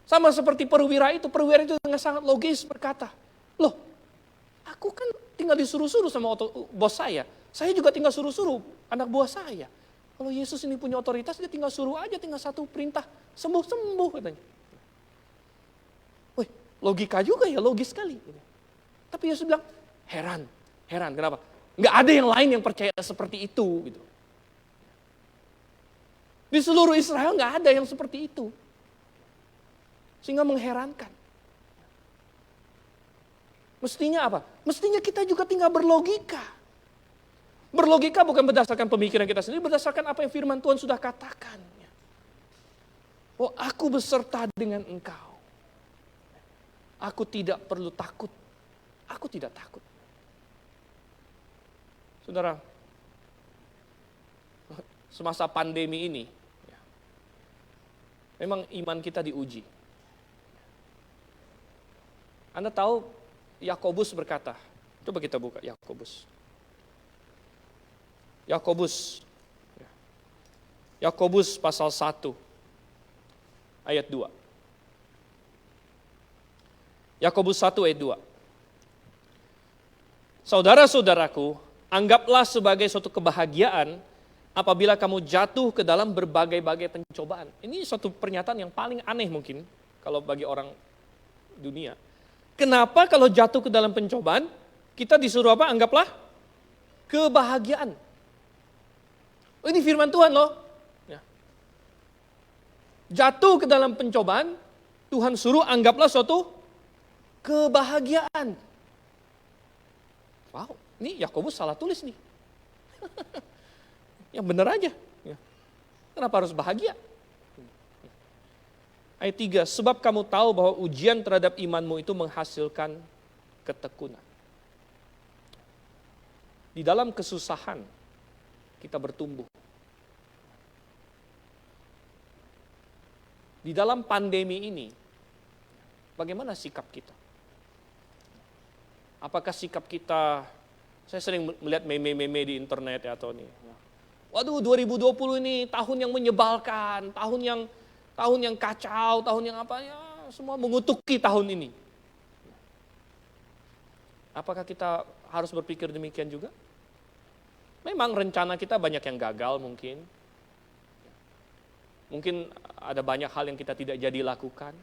Sama seperti perwira itu dengan sangat logis berkata, loh, aku kan tinggal disuruh-suruh sama bos saya. Saya juga tinggal suruh-suruh anak buah saya. Kalau Yesus ini punya otoritas, dia tinggal suruh aja, tinggal satu perintah, sembuh-sembuh katanya. Wih, logika juga ya, logis sekali. Tapi Yesus bilang, heran, kenapa? Nggak ada yang lain yang percaya seperti itu. Gitu. Di seluruh Israel nggak ada yang seperti itu. Sehingga mengherankan. Mestinya apa? Mestinya kita juga tinggal berlogika. Berlogika bukan berdasarkan pemikiran kita sendiri, berdasarkan apa yang firman Tuhan sudah katakan. Oh, aku beserta dengan engkau. Aku tidak perlu takut. Aku tidak takut. Saudara, semasa pandemi ini, memang iman kita diuji. Anda tahu Yakobus berkata, coba kita buka Yakobus. Yakobus pasal 1 ayat 2. Yakobus 1 ayat 2. Saudara-saudaraku, anggaplah sebagai suatu kebahagiaan apabila kamu jatuh ke dalam berbagai-bagai pencobaan. Ini suatu pernyataan yang paling aneh mungkin kalau bagi orang dunia. Kenapa kalau jatuh ke dalam pencobaan, kita disuruh apa? Anggaplah kebahagiaan. Oh, ini firman Tuhan loh. Ya. Jatuh ke dalam pencobaan, Tuhan suruh anggaplah suatu kebahagiaan. Wow, ini Yakobus salah tulis nih. Yang benar aja. Ya. Kenapa harus bahagia? Ayat 3, sebab kamu tahu bahwa ujian terhadap imanmu itu menghasilkan ketekunan. Di dalam kesusahan, kita bertumbuh. Di dalam pandemi ini, bagaimana sikap kita? Apakah sikap kita, saya sering melihat meme-meme di internet ya atau nih. Waduh 2020 ini tahun yang menyebalkan, tahun yang kacau, tahun yang apa ya, semua mengutuki tahun ini. Apakah kita harus berpikir demikian juga? Memang rencana kita banyak yang gagal mungkin. Mungkin ada banyak hal yang kita tidak jadi lakukan.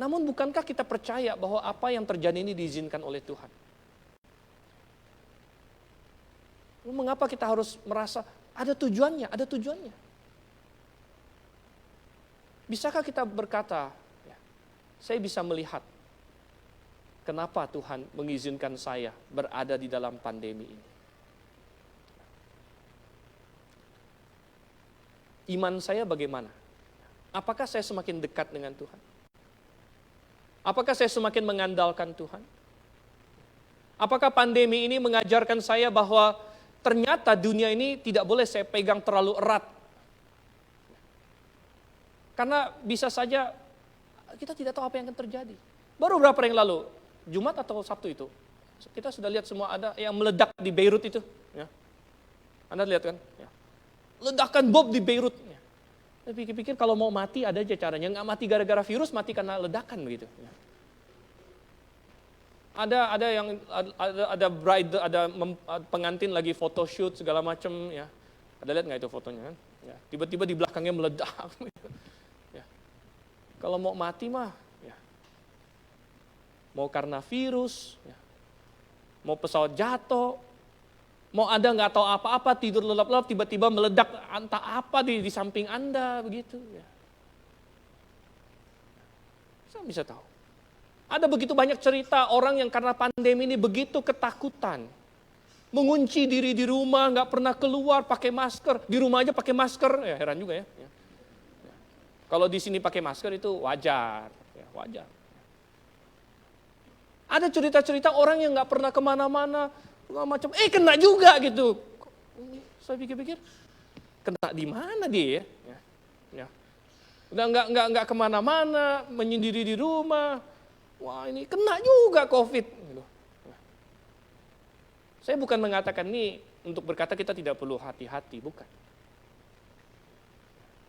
Namun bukankah kita percaya bahwa apa yang terjadi ini diizinkan oleh Tuhan? Mengapa kita harus merasa ada tujuannya, ada tujuannya? Bisakah kita berkata, saya bisa melihat kenapa Tuhan mengizinkan saya berada di dalam pandemi ini. Iman saya bagaimana? Apakah saya semakin dekat dengan Tuhan? Apakah saya semakin mengandalkan Tuhan? Apakah pandemi ini mengajarkan saya bahwa ternyata dunia ini tidak boleh saya pegang terlalu erat? Karena bisa saja kita tidak tahu apa yang akan terjadi. Baru beberapa hari yang lalu, Jumat atau Sabtu itu, kita sudah lihat semua ada yang meledak di Beirut itu. Ya. Anda lihat kan? Ya. Ledakan bom di Beirut. Ya. Saya pikir-pikir kalau mau mati ada aja caranya. Nggak mati gara-gara virus, mati karena ledakan begitu. Ya. Ada yang ada bride, ada pengantin lagi photoshoot segala macam. Ya. Ada lihat nggak itu fotonya kan? Ya. Tiba-tiba di belakangnya meledak. Ya. Kalau mau mati mah, ya. Mau karena virus, ya. Mau pesawat jatuh, mau ada nggak tahu apa-apa, tidur lelap-lelap, tiba-tiba meledak entah apa di samping Anda, begitu. Ya. Saya bisa tahu. Ada begitu banyak cerita orang yang karena pandemi ini begitu ketakutan. Mengunci diri di rumah, nggak pernah keluar, pakai masker. Di rumah aja pakai masker, ya heran juga ya. Ya. Kalau di sini pakai masker itu wajar, ya, wajar. Ada cerita-cerita orang yang nggak pernah kemana-mana, macam, kena juga gitu. Saya pikir-pikir, kena di mana dia? Ya, ya. Udah nggak kemana-mana, menyendiri di rumah. Wah ini kena juga COVID. Gitu. Saya bukan mengatakan ini untuk berkata kita tidak perlu hati-hati, bukan.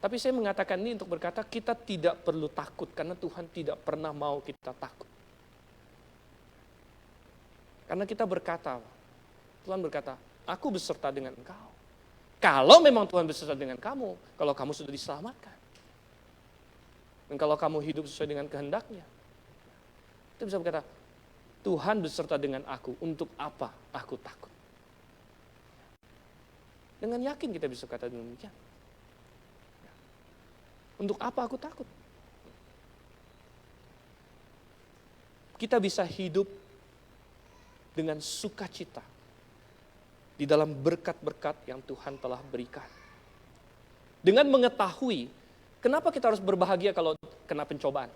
Tapi saya mengatakan ini untuk berkata kita tidak perlu takut karena Tuhan tidak pernah mau kita takut. Karena kita berkata, Tuhan berkata, aku beserta dengan engkau. Kalau memang Tuhan beserta dengan kamu, kalau kamu sudah diselamatkan. Dan kalau kamu hidup sesuai dengan kehendaknya. Kita bisa berkata, Tuhan beserta dengan aku, untuk apa aku takut? Dengan yakin kita bisa kata demikian. Untuk apa aku takut? Kita bisa hidup dengan sukacita di dalam berkat-berkat yang Tuhan telah berikan. Dengan mengetahui, kenapa kita harus berbahagia kalau kena pencobaan?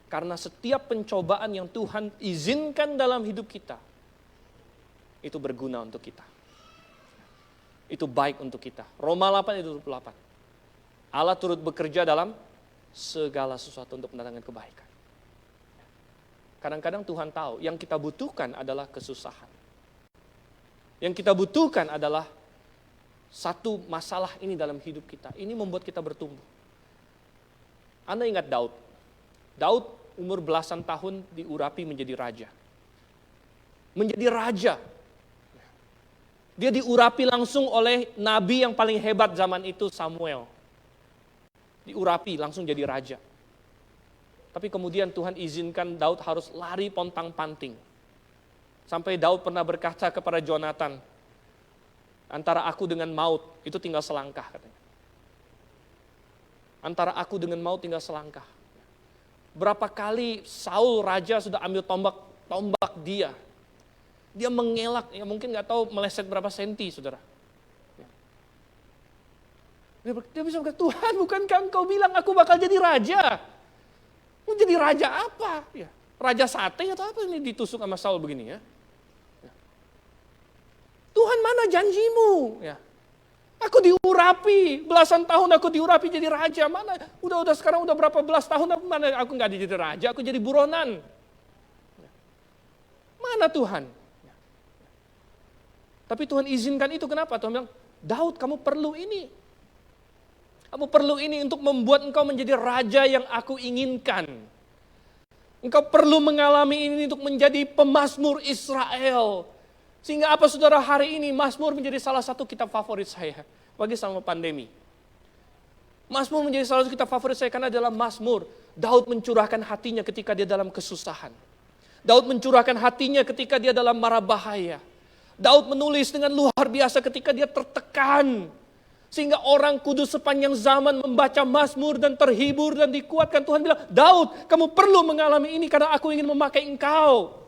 Karena setiap pencobaan yang Tuhan izinkan dalam hidup kita, itu berguna untuk kita. Itu baik untuk kita. Roma 8:28. Allah turut bekerja dalam segala sesuatu untuk mendatangkan kebaikan. Kadang-kadang Tuhan tahu, yang kita butuhkan adalah kesusahan. Yang kita butuhkan adalah satu masalah ini dalam hidup kita. Ini membuat kita bertumbuh. Anda ingat Daud? Daud umur belasan tahun diurapi menjadi raja. Menjadi raja. Dia diurapi langsung oleh nabi yang paling hebat zaman itu, Samuel. Diurapi langsung jadi raja. Tapi kemudian Tuhan izinkan Daud harus lari pontang-panting. Sampai Daud pernah berkata kepada Jonathan, antara aku dengan maut itu tinggal selangkah katanya. Antara aku dengan maut tinggal selangkah. Berapa kali Saul raja sudah ambil tombak dia. Dia mengelak, ya mungkin nggak tahu meleset berapa senti, saudara. Dia bisa berkata, Tuhan bukankah engkau bilang aku bakal jadi raja? Mau jadi raja apa? Ya, raja sate atau apa ini ditusuk sama Saul begini ya? Tuhan mana janjimu? Ya. Aku diurapi, belasan tahun aku diurapi jadi raja. Mana? Udah sekarang udah berapa belas tahun mana aku nggak jadi raja, aku jadi buronan. Mana Tuhan? Tapi Tuhan izinkan itu kenapa? Tuhan bilang, Daud kamu perlu ini. Kamu perlu ini untuk membuat engkau menjadi raja yang aku inginkan. Engkau perlu mengalami ini untuk menjadi pemazmur Israel. Sehingga apa saudara, hari ini Mazmur menjadi salah satu kitab favorit saya bagi selama pandemi. Mazmur menjadi salah satu kitab favorit saya karena dalam Mazmur, Daud mencurahkan hatinya ketika dia dalam kesusahan. Daud mencurahkan hatinya ketika dia dalam mara bahaya. Daud menulis dengan luar biasa ketika dia tertekan. Sehingga orang kudus sepanjang zaman membaca Mazmur dan terhibur dan dikuatkan. Tuhan bilang, Daud, kamu perlu mengalami ini karena aku ingin memakai engkau.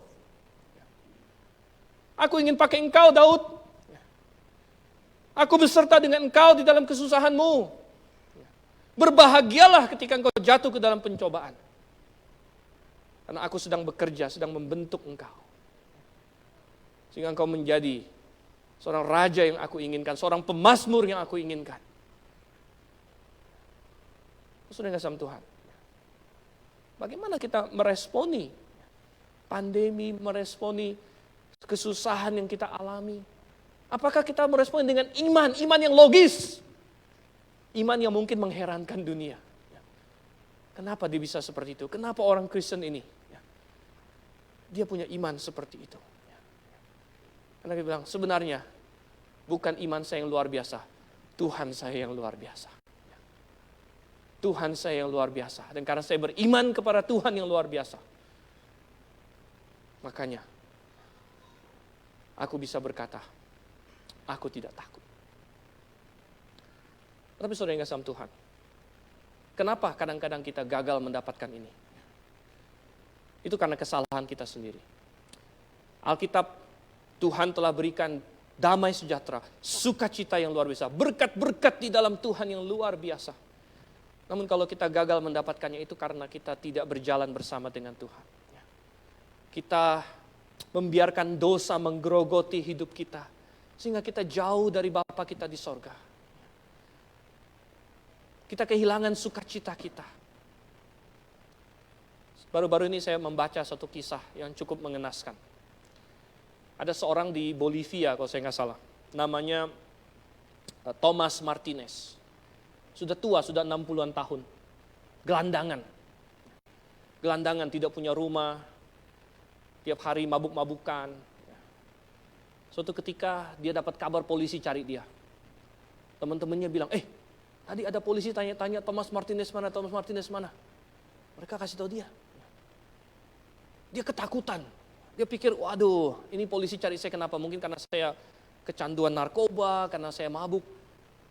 Aku ingin pakai engkau, Daud. Aku beserta dengan engkau di dalam kesusahanmu. Berbahagialah ketika engkau jatuh ke dalam pencobaan. Karena aku sedang bekerja, sedang membentuk engkau. Sehingga engkau menjadi seorang raja yang aku inginkan, seorang pemazmur yang aku inginkan. Sudah nggak sama Tuhan. Bagaimana kita meresponi pandemi, meresponi kesusahan yang kita alami? Apakah kita meresponi dengan iman yang logis? Iman yang mungkin mengherankan dunia. Kenapa dia bisa seperti itu? Kenapa orang Kristen ini? Dia punya iman seperti itu. Karena dia bilang, sebenarnya bukan iman saya yang luar biasa. Tuhan saya yang luar biasa. Tuhan saya yang luar biasa. Dan karena saya beriman kepada Tuhan yang luar biasa, makanya aku bisa berkata, aku tidak takut. Tapi saudara yang kasih Tuhan, kenapa kadang-kadang kita gagal mendapatkan ini? Itu karena kesalahan kita sendiri. Alkitab, Tuhan telah berikan damai sejahtera, sukacita yang luar biasa, berkat-berkat di dalam Tuhan yang luar biasa. Namun kalau kita gagal mendapatkannya itu karena kita tidak berjalan bersama dengan Tuhan. Kita membiarkan dosa menggerogoti hidup kita, sehingga kita jauh dari Bapa kita di sorga. Kita kehilangan sukacita kita. Baru-baru ini saya membaca satu kisah yang cukup mengenaskan. Ada seorang di Bolivia, kalau saya nggak salah. Namanya Thomas Martinez. Sudah tua, sudah 60-an tahun. Gelandangan. Gelandangan, tidak punya rumah. Tiap hari mabuk-mabukan. Suatu ketika dia dapat kabar polisi cari dia. Teman-temannya bilang, tadi ada polisi tanya-tanya Thomas Martinez mana, Thomas Martinez mana. Mereka kasih tahu dia. Dia ketakutan. Dia pikir, waduh, ini polisi cari saya kenapa? Mungkin karena saya kecanduan narkoba, karena saya mabuk.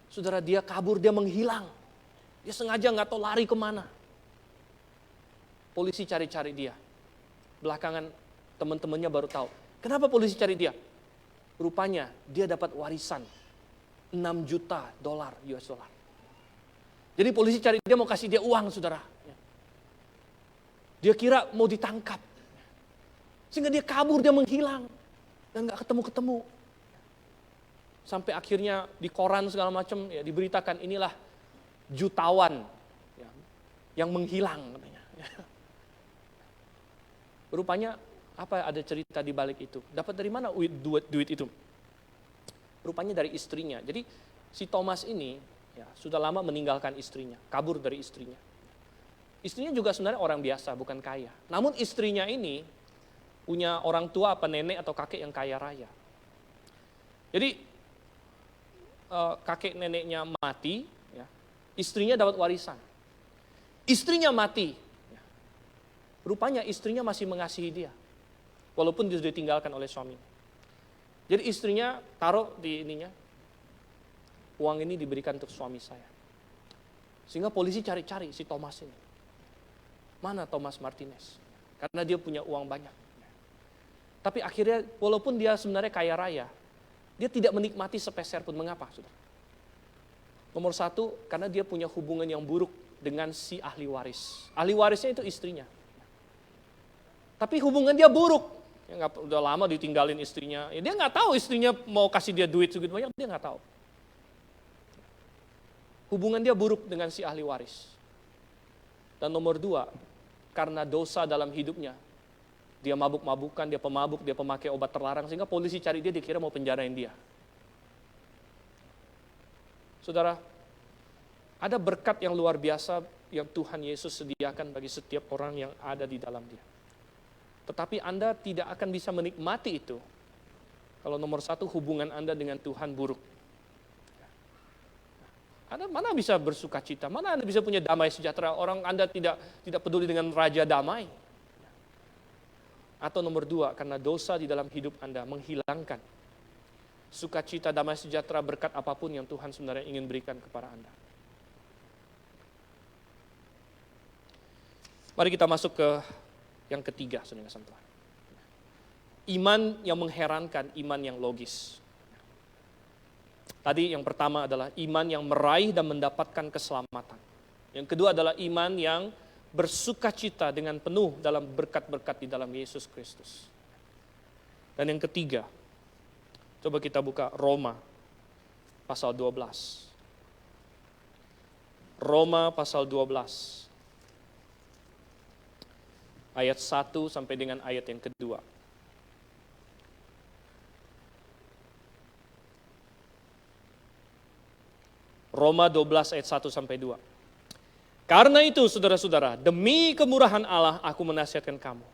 Saudara, dia kabur, dia menghilang. Dia sengaja nggak tahu lari kemana. Polisi cari-cari dia. Belakangan teman-temannya baru tahu. Kenapa polisi cari dia? Rupanya dia dapat warisan $6 juta US dollar. Jadi polisi cari dia, mau kasih dia uang, saudara. Dia kira mau ditangkap. Sehingga dia kabur, dia menghilang. Dan gak ketemu-ketemu. Sampai akhirnya di koran segala macam ya, diberitakan inilah jutawan yang menghilang katanya. Rupanya apa ada cerita di balik itu? Dapat dari mana duit itu? Rupanya dari istrinya. Jadi si Thomas ini sudah lama meninggalkan istrinya, kabur dari istrinya. Istrinya juga sebenarnya orang biasa, bukan kaya. Namun istrinya ini punya orang tua apa nenek atau kakek yang kaya raya. Jadi kakek neneknya mati, istrinya dapat warisan. Istrinya mati, rupanya istrinya masih mengasihi dia, walaupun dia sudah ditinggalkan oleh suami. Jadi istrinya taruh di ininya, uang ini diberikan untuk suami saya. Sehingga polisi cari-cari si Thomas ini. Mana Thomas Martinez? Karena dia punya uang banyak. Tapi akhirnya walaupun dia sebenarnya kaya raya, dia tidak menikmati sepeser pun. Mengapa, saudara? Nomor satu, karena dia punya hubungan yang buruk dengan si ahli waris. Ahli warisnya itu istrinya. Tapi hubungan dia buruk. Udah lama ditinggalin istrinya. Dia nggak tahu istrinya mau kasih dia duit segitu banyak, dia nggak tahu. Hubungan dia buruk dengan si ahli waris. Dan nomor dua, karena dosa dalam hidupnya, dia mabuk-mabukan, dia pemabuk, dia pemakai obat terlarang, sehingga polisi cari dia, dikira mau penjarain dia. Saudara, ada berkat yang luar biasa yang Tuhan Yesus sediakan bagi setiap orang yang ada di dalam Dia. Tetapi Anda tidak akan bisa menikmati itu kalau nomor satu hubungan Anda dengan Tuhan buruk. Anda mana bisa bersuka cita, mana Anda bisa punya damai sejahtera, orang Anda tidak peduli dengan Raja Damai. Atau nomor dua, karena dosa di dalam hidup Anda menghilangkan sukacita, damai sejahtera, berkat apapun yang Tuhan sebenarnya ingin berikan kepada Anda. Mari kita masuk ke yang ketiga, saudara kasih Tuhan. Iman yang mengherankan, iman yang logis. Tadi yang pertama adalah iman yang meraih dan mendapatkan keselamatan. Yang kedua adalah iman yang bersukacita dengan penuh dalam berkat-berkat di dalam Yesus Kristus. Dan yang ketiga, coba kita buka Roma pasal 12. Roma pasal 12. Ayat 1 sampai dengan ayat yang kedua. Roma 12 ayat 1 sampai 2. Karena itu saudara-saudara, demi kemurahan Allah aku menasihatkan kamu,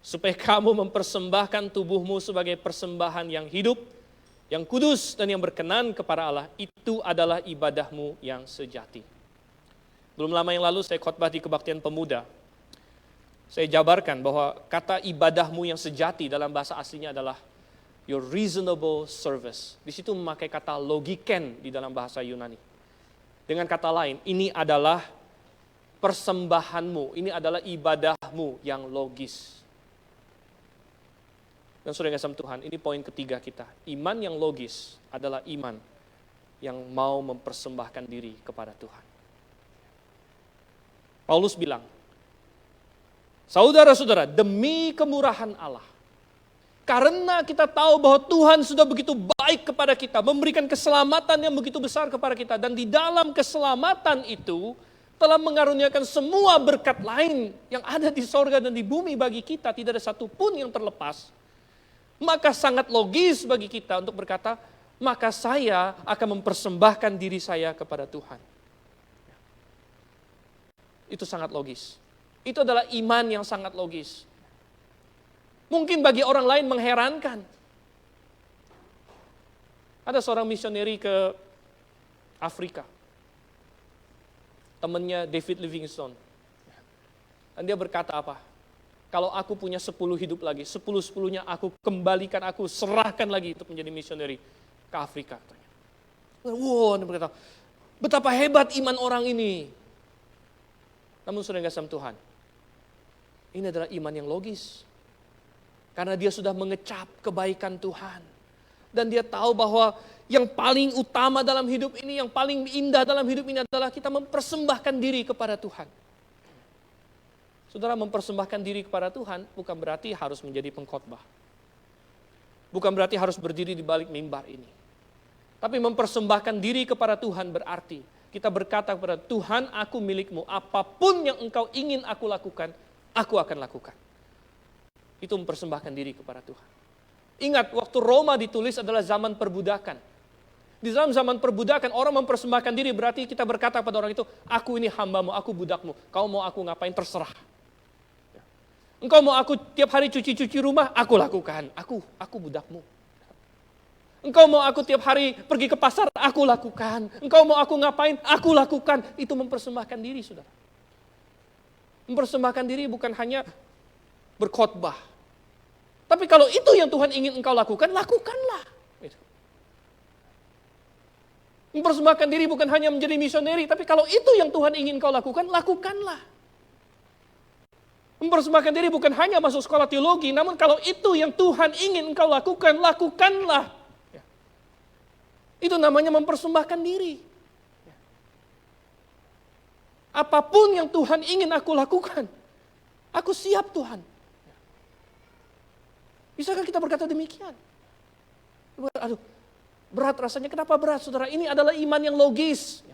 supaya kamu mempersembahkan tubuhmu sebagai persembahan yang hidup, yang kudus dan yang berkenan kepada Allah. Itu adalah ibadahmu yang sejati. Belum lama yang lalu saya khotbah di Kebaktian Pemuda. Saya jabarkan bahwa kata ibadahmu yang sejati dalam bahasa aslinya adalah your reasonable service. Di situ memakai kata logiken di dalam bahasa Yunani. Dengan kata lain, ini adalah persembahanmu, ini adalah ibadahmu yang logis. Dan saudara yang kasih Tuhan, ini poin ketiga kita. Iman yang logis adalah iman yang mau mempersembahkan diri kepada Tuhan. Paulus bilang, saudara-saudara, demi kemurahan Allah, karena kita tahu bahwa Tuhan sudah begitu baik kepada kita, memberikan keselamatan yang begitu besar kepada kita, dan di dalam keselamatan itu telah mengaruniakan semua berkat lain yang ada di sorga dan di bumi bagi kita, tidak ada satupun yang terlepas. Maka sangat logis bagi kita untuk berkata, maka saya akan mempersembahkan diri saya kepada Tuhan. Itu sangat logis. Itu adalah iman yang sangat logis. Mungkin bagi orang lain mengherankan. Ada seorang misioneri ke Afrika. Temannya David Livingstone. Dan dia berkata apa? Kalau aku punya 10 hidup lagi, 10-10nya aku kembalikan, aku serahkan lagi untuk menjadi misioneri ke Afrika. Wow, dia berkata, betapa hebat iman orang ini. Namun saudara yang kasih Tuhan, ini adalah iman yang logis. Karena dia sudah mengecap kebaikan Tuhan. Dan dia tahu bahwa yang paling utama dalam hidup ini, yang paling indah dalam hidup ini adalah kita mempersembahkan diri kepada Tuhan. Saudara, mempersembahkan diri kepada Tuhan bukan berarti harus menjadi pengkhotbah. Bukan berarti harus berdiri di balik mimbar ini. Tapi mempersembahkan diri kepada Tuhan berarti kita berkata kepada Tuhan, aku milikmu, apapun yang engkau ingin aku lakukan, aku akan lakukan. Itu mempersembahkan diri kepada Tuhan. Ingat, waktu Roma ditulis adalah zaman perbudakan. Di dalam zaman perbudakan, orang mempersembahkan diri berarti kita berkata kepada orang itu, aku ini hambamu, aku budakmu, kau mau aku ngapain terserah. Engkau mau aku tiap hari cuci-cuci rumah, aku lakukan, aku budakmu. Engkau mau aku tiap hari pergi ke pasar, aku lakukan. Engkau mau aku ngapain, aku lakukan. Itu mempersembahkan diri, saudara. Mempersembahkan diri bukan hanya berkhotbah. Tapi kalau itu yang Tuhan ingin engkau lakukan, lakukanlah. Mempersembahkan diri bukan hanya menjadi misioneri, tapi kalau itu yang Tuhan ingin engkau lakukan, lakukanlah. Mempersembahkan diri bukan hanya masuk sekolah teologi, namun kalau itu yang Tuhan ingin engkau lakukan, lakukanlah. Itu namanya mempersembahkan diri. Apapun yang Tuhan ingin aku lakukan, aku siap Tuhan. Bisakah kita berkata demikian? Aduh, berat rasanya. Kenapa berat, saudara? Ini adalah iman yang logis.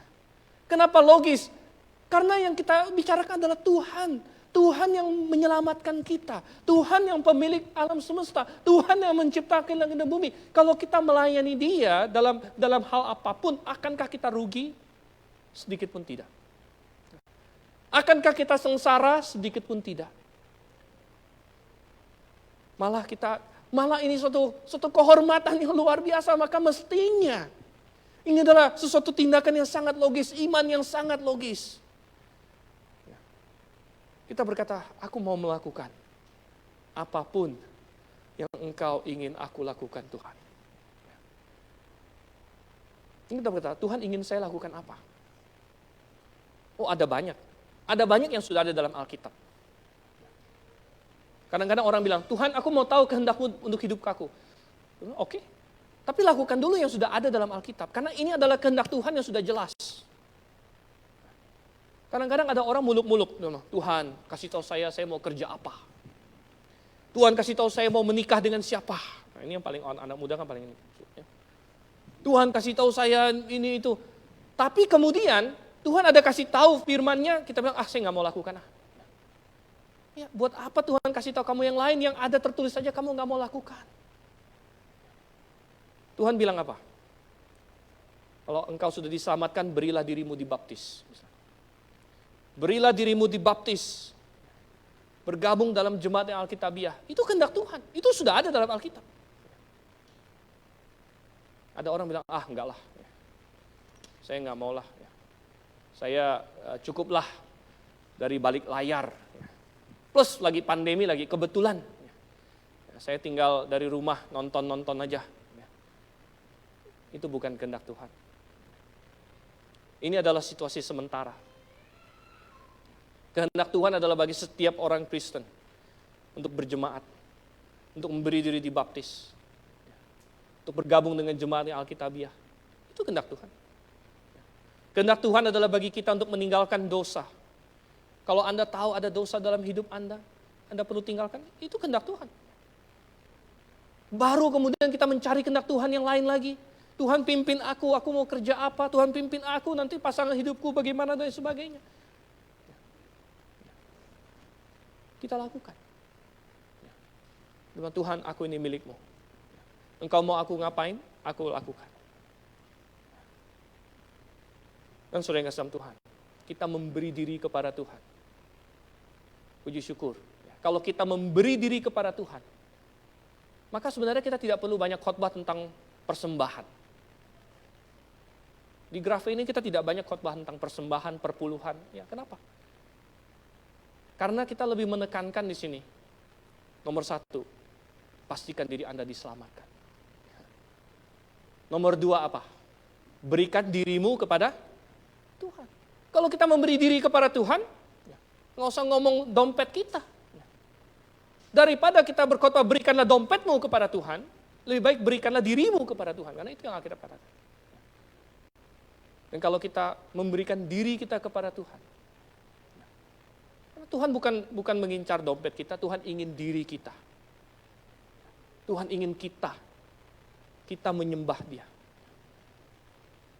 Kenapa logis? Karena yang kita bicarakan adalah Tuhan. Tuhan yang menyelamatkan kita. Tuhan yang pemilik alam semesta. Tuhan yang menciptakan langit dan bumi. Kalau kita melayani Dia dalam hal apapun, akankah kita rugi? Sedikit pun tidak. Akankah kita sengsara? Sedikit pun tidak. Malah ini suatu kehormatan yang luar biasa, maka mestinya ini adalah sesuatu tindakan yang sangat logis, iman yang sangat logis. Kita berkata, aku mau melakukan apapun yang Engkau ingin aku lakukan, Tuhan. Ini kita berkata, Tuhan ingin saya lakukan apa? Oh, ada banyak. Ada banyak yang sudah ada dalam Alkitab. Kadang-kadang orang bilang, Tuhan, aku mau tahu kehendak-Mu untuk hidup aku. Oke. Tapi lakukan dulu yang sudah ada dalam Alkitab. Karena ini adalah kehendak Tuhan yang sudah jelas. Kadang-kadang ada orang muluk-muluk. Tuhan, kasih tahu saya mau kerja apa. Tuhan, kasih tahu saya mau menikah dengan siapa. Nah, ini yang paling anak muda kan paling ini. Tuhan, kasih tahu saya ini itu. Tapi kemudian, Tuhan ada kasih tahu firman-Nya, kita bilang, saya nggak mau lakukan. Ya, buat apa Tuhan kasih tahu kamu yang lain yang ada tertulis saja kamu nggak mau lakukan? Tuhan bilang apa? Kalau engkau sudah diselamatkan, berilah dirimu dibaptis. Berilah dirimu dibaptis. Bergabung dalam jemaat yang Alkitabiah. Itu kehendak Tuhan. Itu sudah ada dalam Alkitab. Ada orang bilang, enggak lah. Saya nggak mau lah. Saya cukuplah dari balik layar. Plus lagi pandemi, lagi kebetulan. Saya tinggal dari rumah, nonton-nonton aja. Itu bukan kehendak Tuhan. Ini adalah situasi sementara. Kehendak Tuhan adalah bagi setiap orang Kristen. Untuk berjemaat. Untuk memberi diri dibaptis. Untuk bergabung dengan jemaat yang Alkitabiah. Itu kehendak Tuhan. Kehendak Tuhan adalah bagi kita untuk meninggalkan dosa. Kalau Anda tahu ada dosa dalam hidup Anda perlu tinggalkan, itu kehendak Tuhan. Baru kemudian kita mencari kehendak Tuhan yang lain lagi. Tuhan pimpin aku mau kerja apa, Tuhan pimpin aku, nanti pasangan hidupku bagaimana dan sebagainya. Kita lakukan. Dengan Tuhan, aku ini milikmu. Engkau mau aku ngapain, aku lakukan. Dan saudara yang kasih dalam Tuhan, kita memberi diri kepada Tuhan. Puji syukur. Kalau kita memberi diri kepada Tuhan, maka sebenarnya kita tidak perlu banyak khotbah tentang persembahan. Di graf ini kita tidak banyak khotbah tentang persembahan, perpuluhan. Ya, kenapa? Karena kita lebih menekankan di sini. Nomor 1, pastikan diri Anda diselamatkan. Nomor 2 apa? Berikan dirimu kepada Tuhan. Kalau kita memberi diri kepada Tuhan, nggak usah ngomong dompet kita. Daripada kita berkhotbah berikanlah dompetmu kepada Tuhan, lebih baik berikanlah dirimu kepada Tuhan. Karena itu yang Alkitab katakan. Dan kalau kita memberikan diri kita kepada Tuhan, Tuhan bukan mengincar dompet kita, Tuhan ingin diri kita. Tuhan ingin kita menyembah Dia.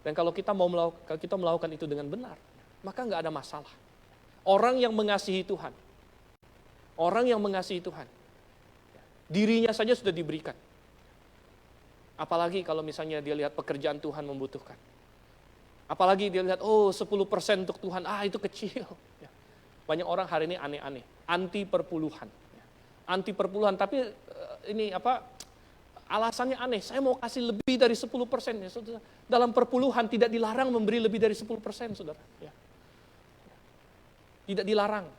Dan kalau kita melakukan itu dengan benar, maka nggak ada masalah. Orang yang mengasihi Tuhan, dirinya saja sudah diberikan. Apalagi kalau misalnya dia lihat pekerjaan Tuhan membutuhkan. Apalagi dia lihat, 10% untuk Tuhan, itu kecil. Banyak orang hari ini aneh-aneh, anti perpuluhan. Tapi alasannya aneh, saya mau kasih lebih dari 10%. Ya, saudara. Dalam perpuluhan tidak dilarang memberi lebih dari 10%, saudara. Ya. Tidak dilarang.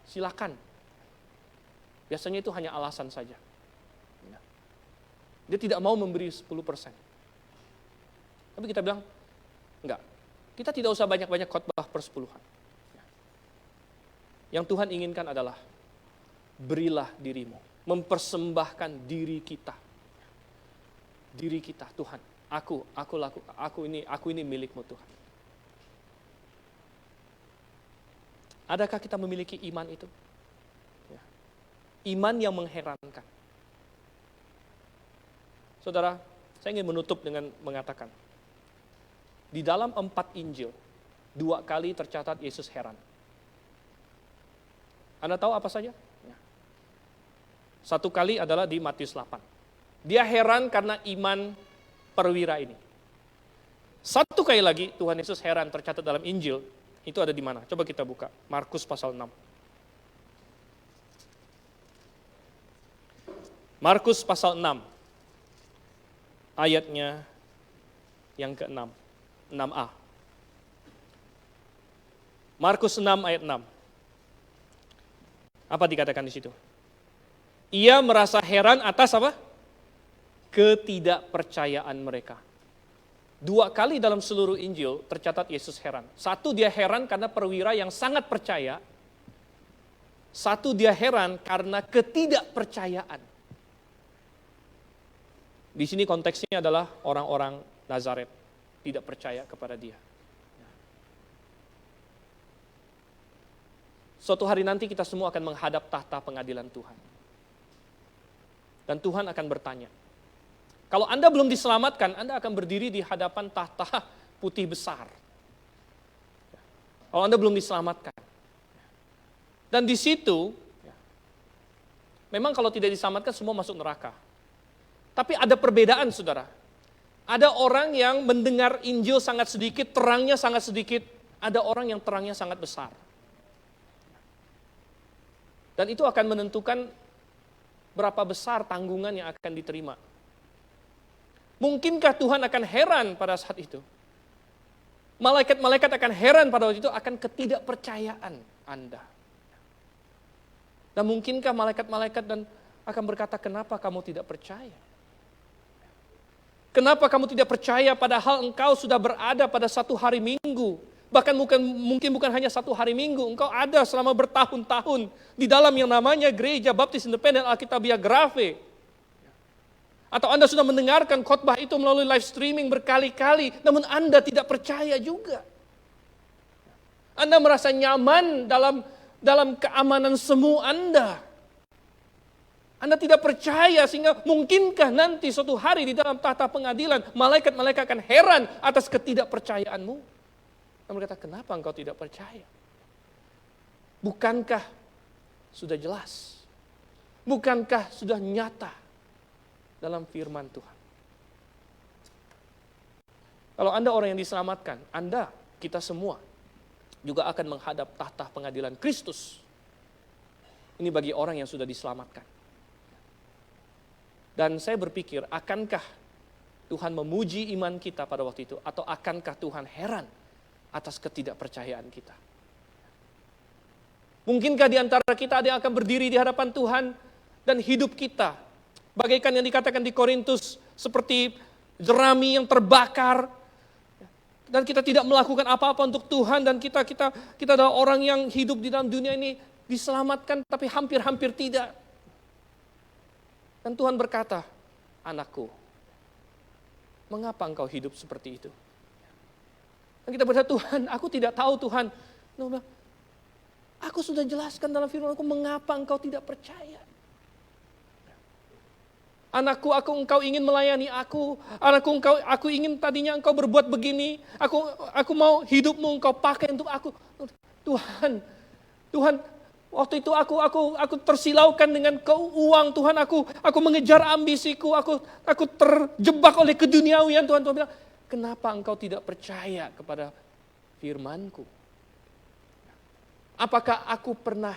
Silakan. Biasanya itu hanya alasan saja. Dia tidak mau memberi 10%. Tapi kita bilang, enggak. Kita tidak usah banyak-banyak khotbah persepuluhan. Yang Tuhan inginkan adalah, berilah dirimu. Mempersembahkan diri kita. Diri kita, Tuhan. Aku ini milikmu Tuhan. Adakah kita memiliki iman itu? Iman yang mengherankan. Saudara, saya ingin menutup dengan mengatakan, di dalam 4 Injil, 2 kali tercatat Yesus heran. Anda tahu apa saja? 1 kali adalah di Matius 8. Dia heran karena iman perwira ini. 1 kali lagi Tuhan Yesus heran tercatat dalam Injil. Itu ada di mana? Coba kita buka. Markus pasal 6. Markus pasal 6. Ayatnya yang ke-6. 6a. Markus 6 ayat 6. Apa dikatakan di situ? Ia merasa heran atas apa? Ketidakpercayaan mereka. 2 kali dalam seluruh Injil tercatat Yesus heran. 1 dia heran karena perwira yang sangat percaya. 1 dia heran karena ketidakpercayaan. Di sini konteksnya adalah orang-orang Nazaret tidak percaya kepada dia. Suatu hari nanti kita semua akan menghadap tahta pengadilan Tuhan. Dan Tuhan akan bertanya, kalau Anda belum diselamatkan, Anda akan berdiri di hadapan tahta putih besar. Kalau Anda belum diselamatkan. Dan di situ, memang kalau tidak diselamatkan semua masuk neraka. Tapi ada perbedaan, saudara. Ada orang yang mendengar Injil sangat sedikit, terangnya sangat sedikit. Ada orang yang terangnya sangat besar. Dan itu akan menentukan berapa besar tanggungan yang akan diterima. Mungkinkah Tuhan akan heran pada saat itu? Malaikat-malaikat akan heran pada waktu itu akan ketidakpercayaan Anda. Dan mungkinkah malaikat-malaikat dan akan berkata, kenapa kamu tidak percaya? Kenapa kamu tidak percaya padahal engkau sudah berada pada 1 hari Minggu? Bahkan mungkin bukan hanya 1 hari Minggu, engkau ada selama bertahun-tahun di dalam yang namanya Gereja Baptis Independen Alkitabiah Grave. Atau Anda sudah mendengarkan khotbah itu melalui live streaming berkali-kali, namun Anda tidak percaya juga. Anda merasa nyaman dalam keamanan semu Anda. Anda tidak percaya sehingga mungkinkah nanti suatu hari di dalam tahta pengadilan, malaikat-malaikat akan heran atas ketidakpercayaanmu. Dan berkata, kenapa engkau tidak percaya? Bukankah sudah jelas? Bukankah sudah nyata dalam firman Tuhan? Kalau Anda orang yang diselamatkan, Anda, kita semua juga akan menghadap tahta pengadilan Kristus. Ini bagi orang yang sudah diselamatkan. Dan saya berpikir, akankah Tuhan memuji iman kita pada waktu itu? Atau akankah Tuhan heran atas ketidakpercayaan kita? Mungkinkah di antara kita ada yang akan berdiri di hadapan Tuhan dan hidup kita bagaikan yang dikatakan di Korintus, seperti jerami yang terbakar, dan kita tidak melakukan apa-apa untuk Tuhan, dan kita adalah orang yang hidup di dalam dunia ini diselamatkan, tapi hampir-hampir tidak. Dan Tuhan berkata, anakku, mengapa engkau hidup seperti itu? Dan kita berkata, Tuhan, aku tidak tahu Tuhan. Aku sudah jelaskan dalam firman-Ku, mengapa engkau tidak percaya? Anakku, engkau ingin melayani aku. Anakku, aku ingin tadinya engkau berbuat begini. Aku mau hidupmu engkau pakai untuk aku. Tuhan, waktu itu aku tersilaukan dengan uang. Tuhan, aku mengejar ambisiku. Aku terjebak oleh keduniawian. Tuhan bilang, kenapa engkau tidak percaya kepada firman-Ku? Apakah aku pernah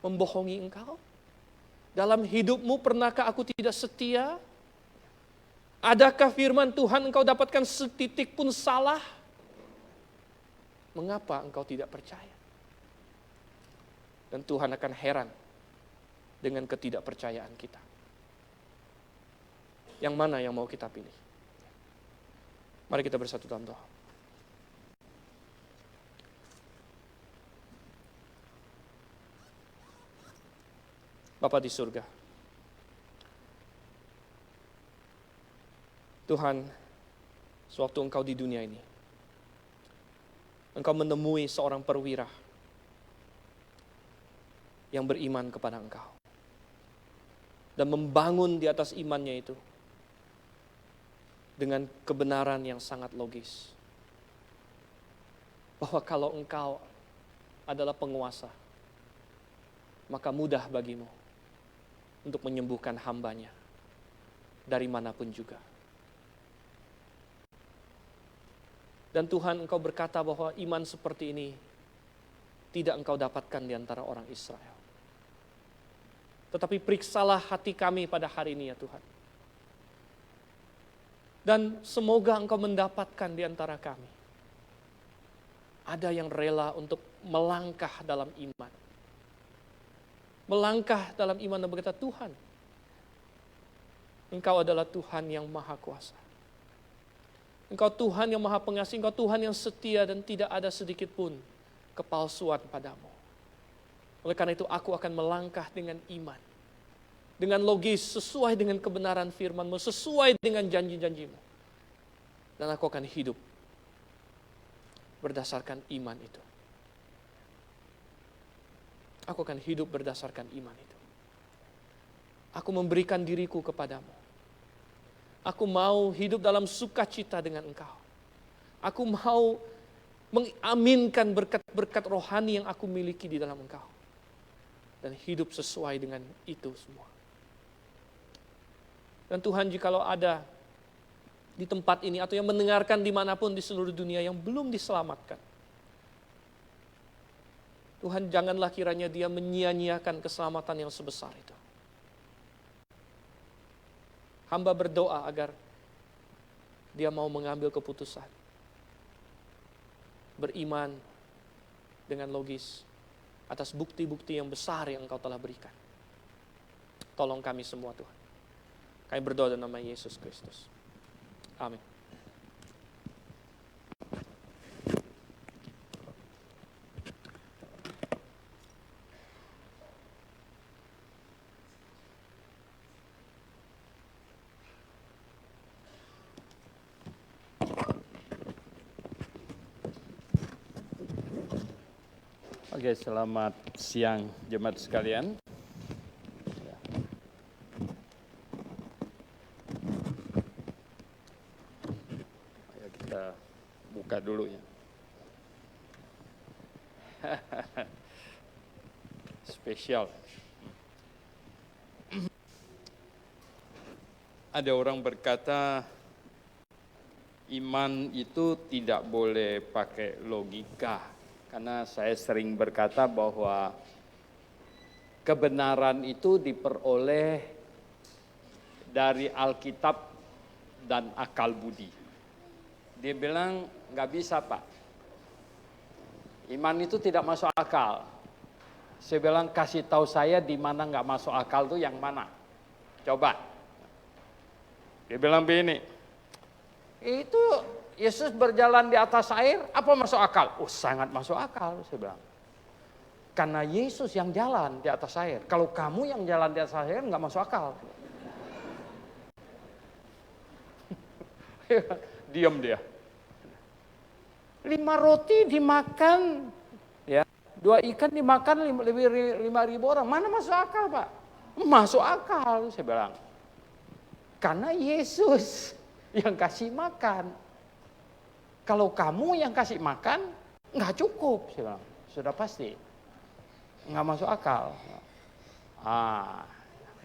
membohongi engkau? Dalam hidupmu pernahkah aku tidak setia? Adakah firman Tuhan engkau dapatkan setitik pun salah? Mengapa engkau tidak percaya? Dan Tuhan akan heran dengan ketidakpercayaan kita. Yang mana yang mau kita pilih? Mari kita bersatu dalam doa. Bapa di surga, Tuhan, sewaktu engkau di dunia ini, engkau menemui seorang perwira yang beriman kepada engkau. Dan membangun di atas imannya itu dengan kebenaran yang sangat logis. Bahwa kalau engkau adalah penguasa, maka mudah bagimu untuk menyembuhkan hambanya dari manapun juga. Dan Tuhan, engkau berkata bahwa iman seperti ini tidak engkau dapatkan di antara orang Israel. Tetapi periksalah hati kami pada hari ini ya Tuhan. Dan semoga engkau mendapatkan di antara kami. Ada yang rela untuk melangkah dalam iman. Melangkah dalam iman dan berkata, Tuhan, Engkau adalah Tuhan yang maha kuasa. Engkau Tuhan yang maha pengasih, Engkau Tuhan yang setia dan tidak ada sedikit pun kepalsuan padamu. Oleh karena itu aku akan melangkah dengan iman. Dengan logis, sesuai dengan kebenaran firman-Mu, sesuai dengan janji-janji-Mu. Dan aku akan hidup berdasarkan iman itu. Aku akan hidup berdasarkan iman itu. Aku memberikan diriku kepadamu. Aku mau hidup dalam sukacita dengan Engkau. Aku mau mengaminkan berkat-berkat rohani yang aku miliki di dalam Engkau. Dan hidup sesuai dengan itu semua. Dan Tuhan, jikalau ada di tempat ini atau yang mendengarkan dimanapun di seluruh dunia yang belum diselamatkan, Tuhan, janganlah kiranya dia menyia-nyiakan keselamatan yang sebesar itu. Hamba berdoa agar dia mau mengambil keputusan. Beriman dengan logis atas bukti-bukti yang besar yang Engkau telah berikan. Tolong kami semua Tuhan. Kami berdoa dalam nama Yesus Kristus. Amin. Oke, selamat siang jemaat sekalian. Ayo kita buka dulu ya. Spesial. Ada orang berkata, iman itu tidak boleh pakai logika. Karena saya sering berkata bahwa kebenaran itu diperoleh dari Alkitab dan akal budi. Dia bilang, nggak bisa Pak. Iman itu tidak masuk akal. Saya bilang, kasih tahu saya di mana nggak masuk akal itu yang mana. Coba. Dia bilang begini, itu Yesus berjalan di atas air, apa masuk akal? Oh, sangat masuk akal, saya bilang. Karena Yesus yang jalan di atas air. Kalau kamu yang jalan di atas air, nggak masuk akal. Diam dia. 5 roti dimakan, ya, 2 ikan dimakan 5.000 orang. Mana masuk akal, Pak? Masuk akal, saya bilang. Karena Yesus yang kasih makan. Kalau kamu yang kasih makan, nggak cukup, saya bilang. Sudah pasti. Nggak masuk akal.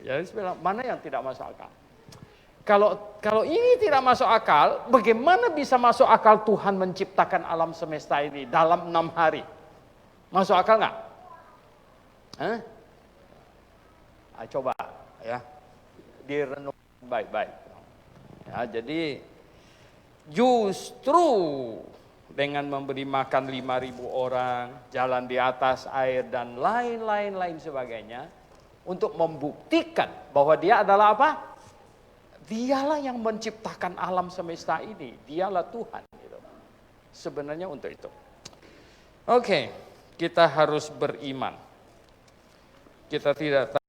Jadi saya bilang, mana yang tidak masuk akal? Kalau ini tidak masuk akal, bagaimana bisa masuk akal Tuhan menciptakan alam semesta ini dalam 6 hari? Masuk akal nggak? Coba ya, direnung baik-baik. Ya, jadi justru dengan memberi makan 5.000 orang, jalan di atas air dan lain-lain sebagainya, untuk membuktikan bahwa dia adalah apa? Dialah yang menciptakan alam semesta ini, dialah Tuhan. Gitu. Sebenarnya untuk itu. Oke, kita harus beriman. Kita tidak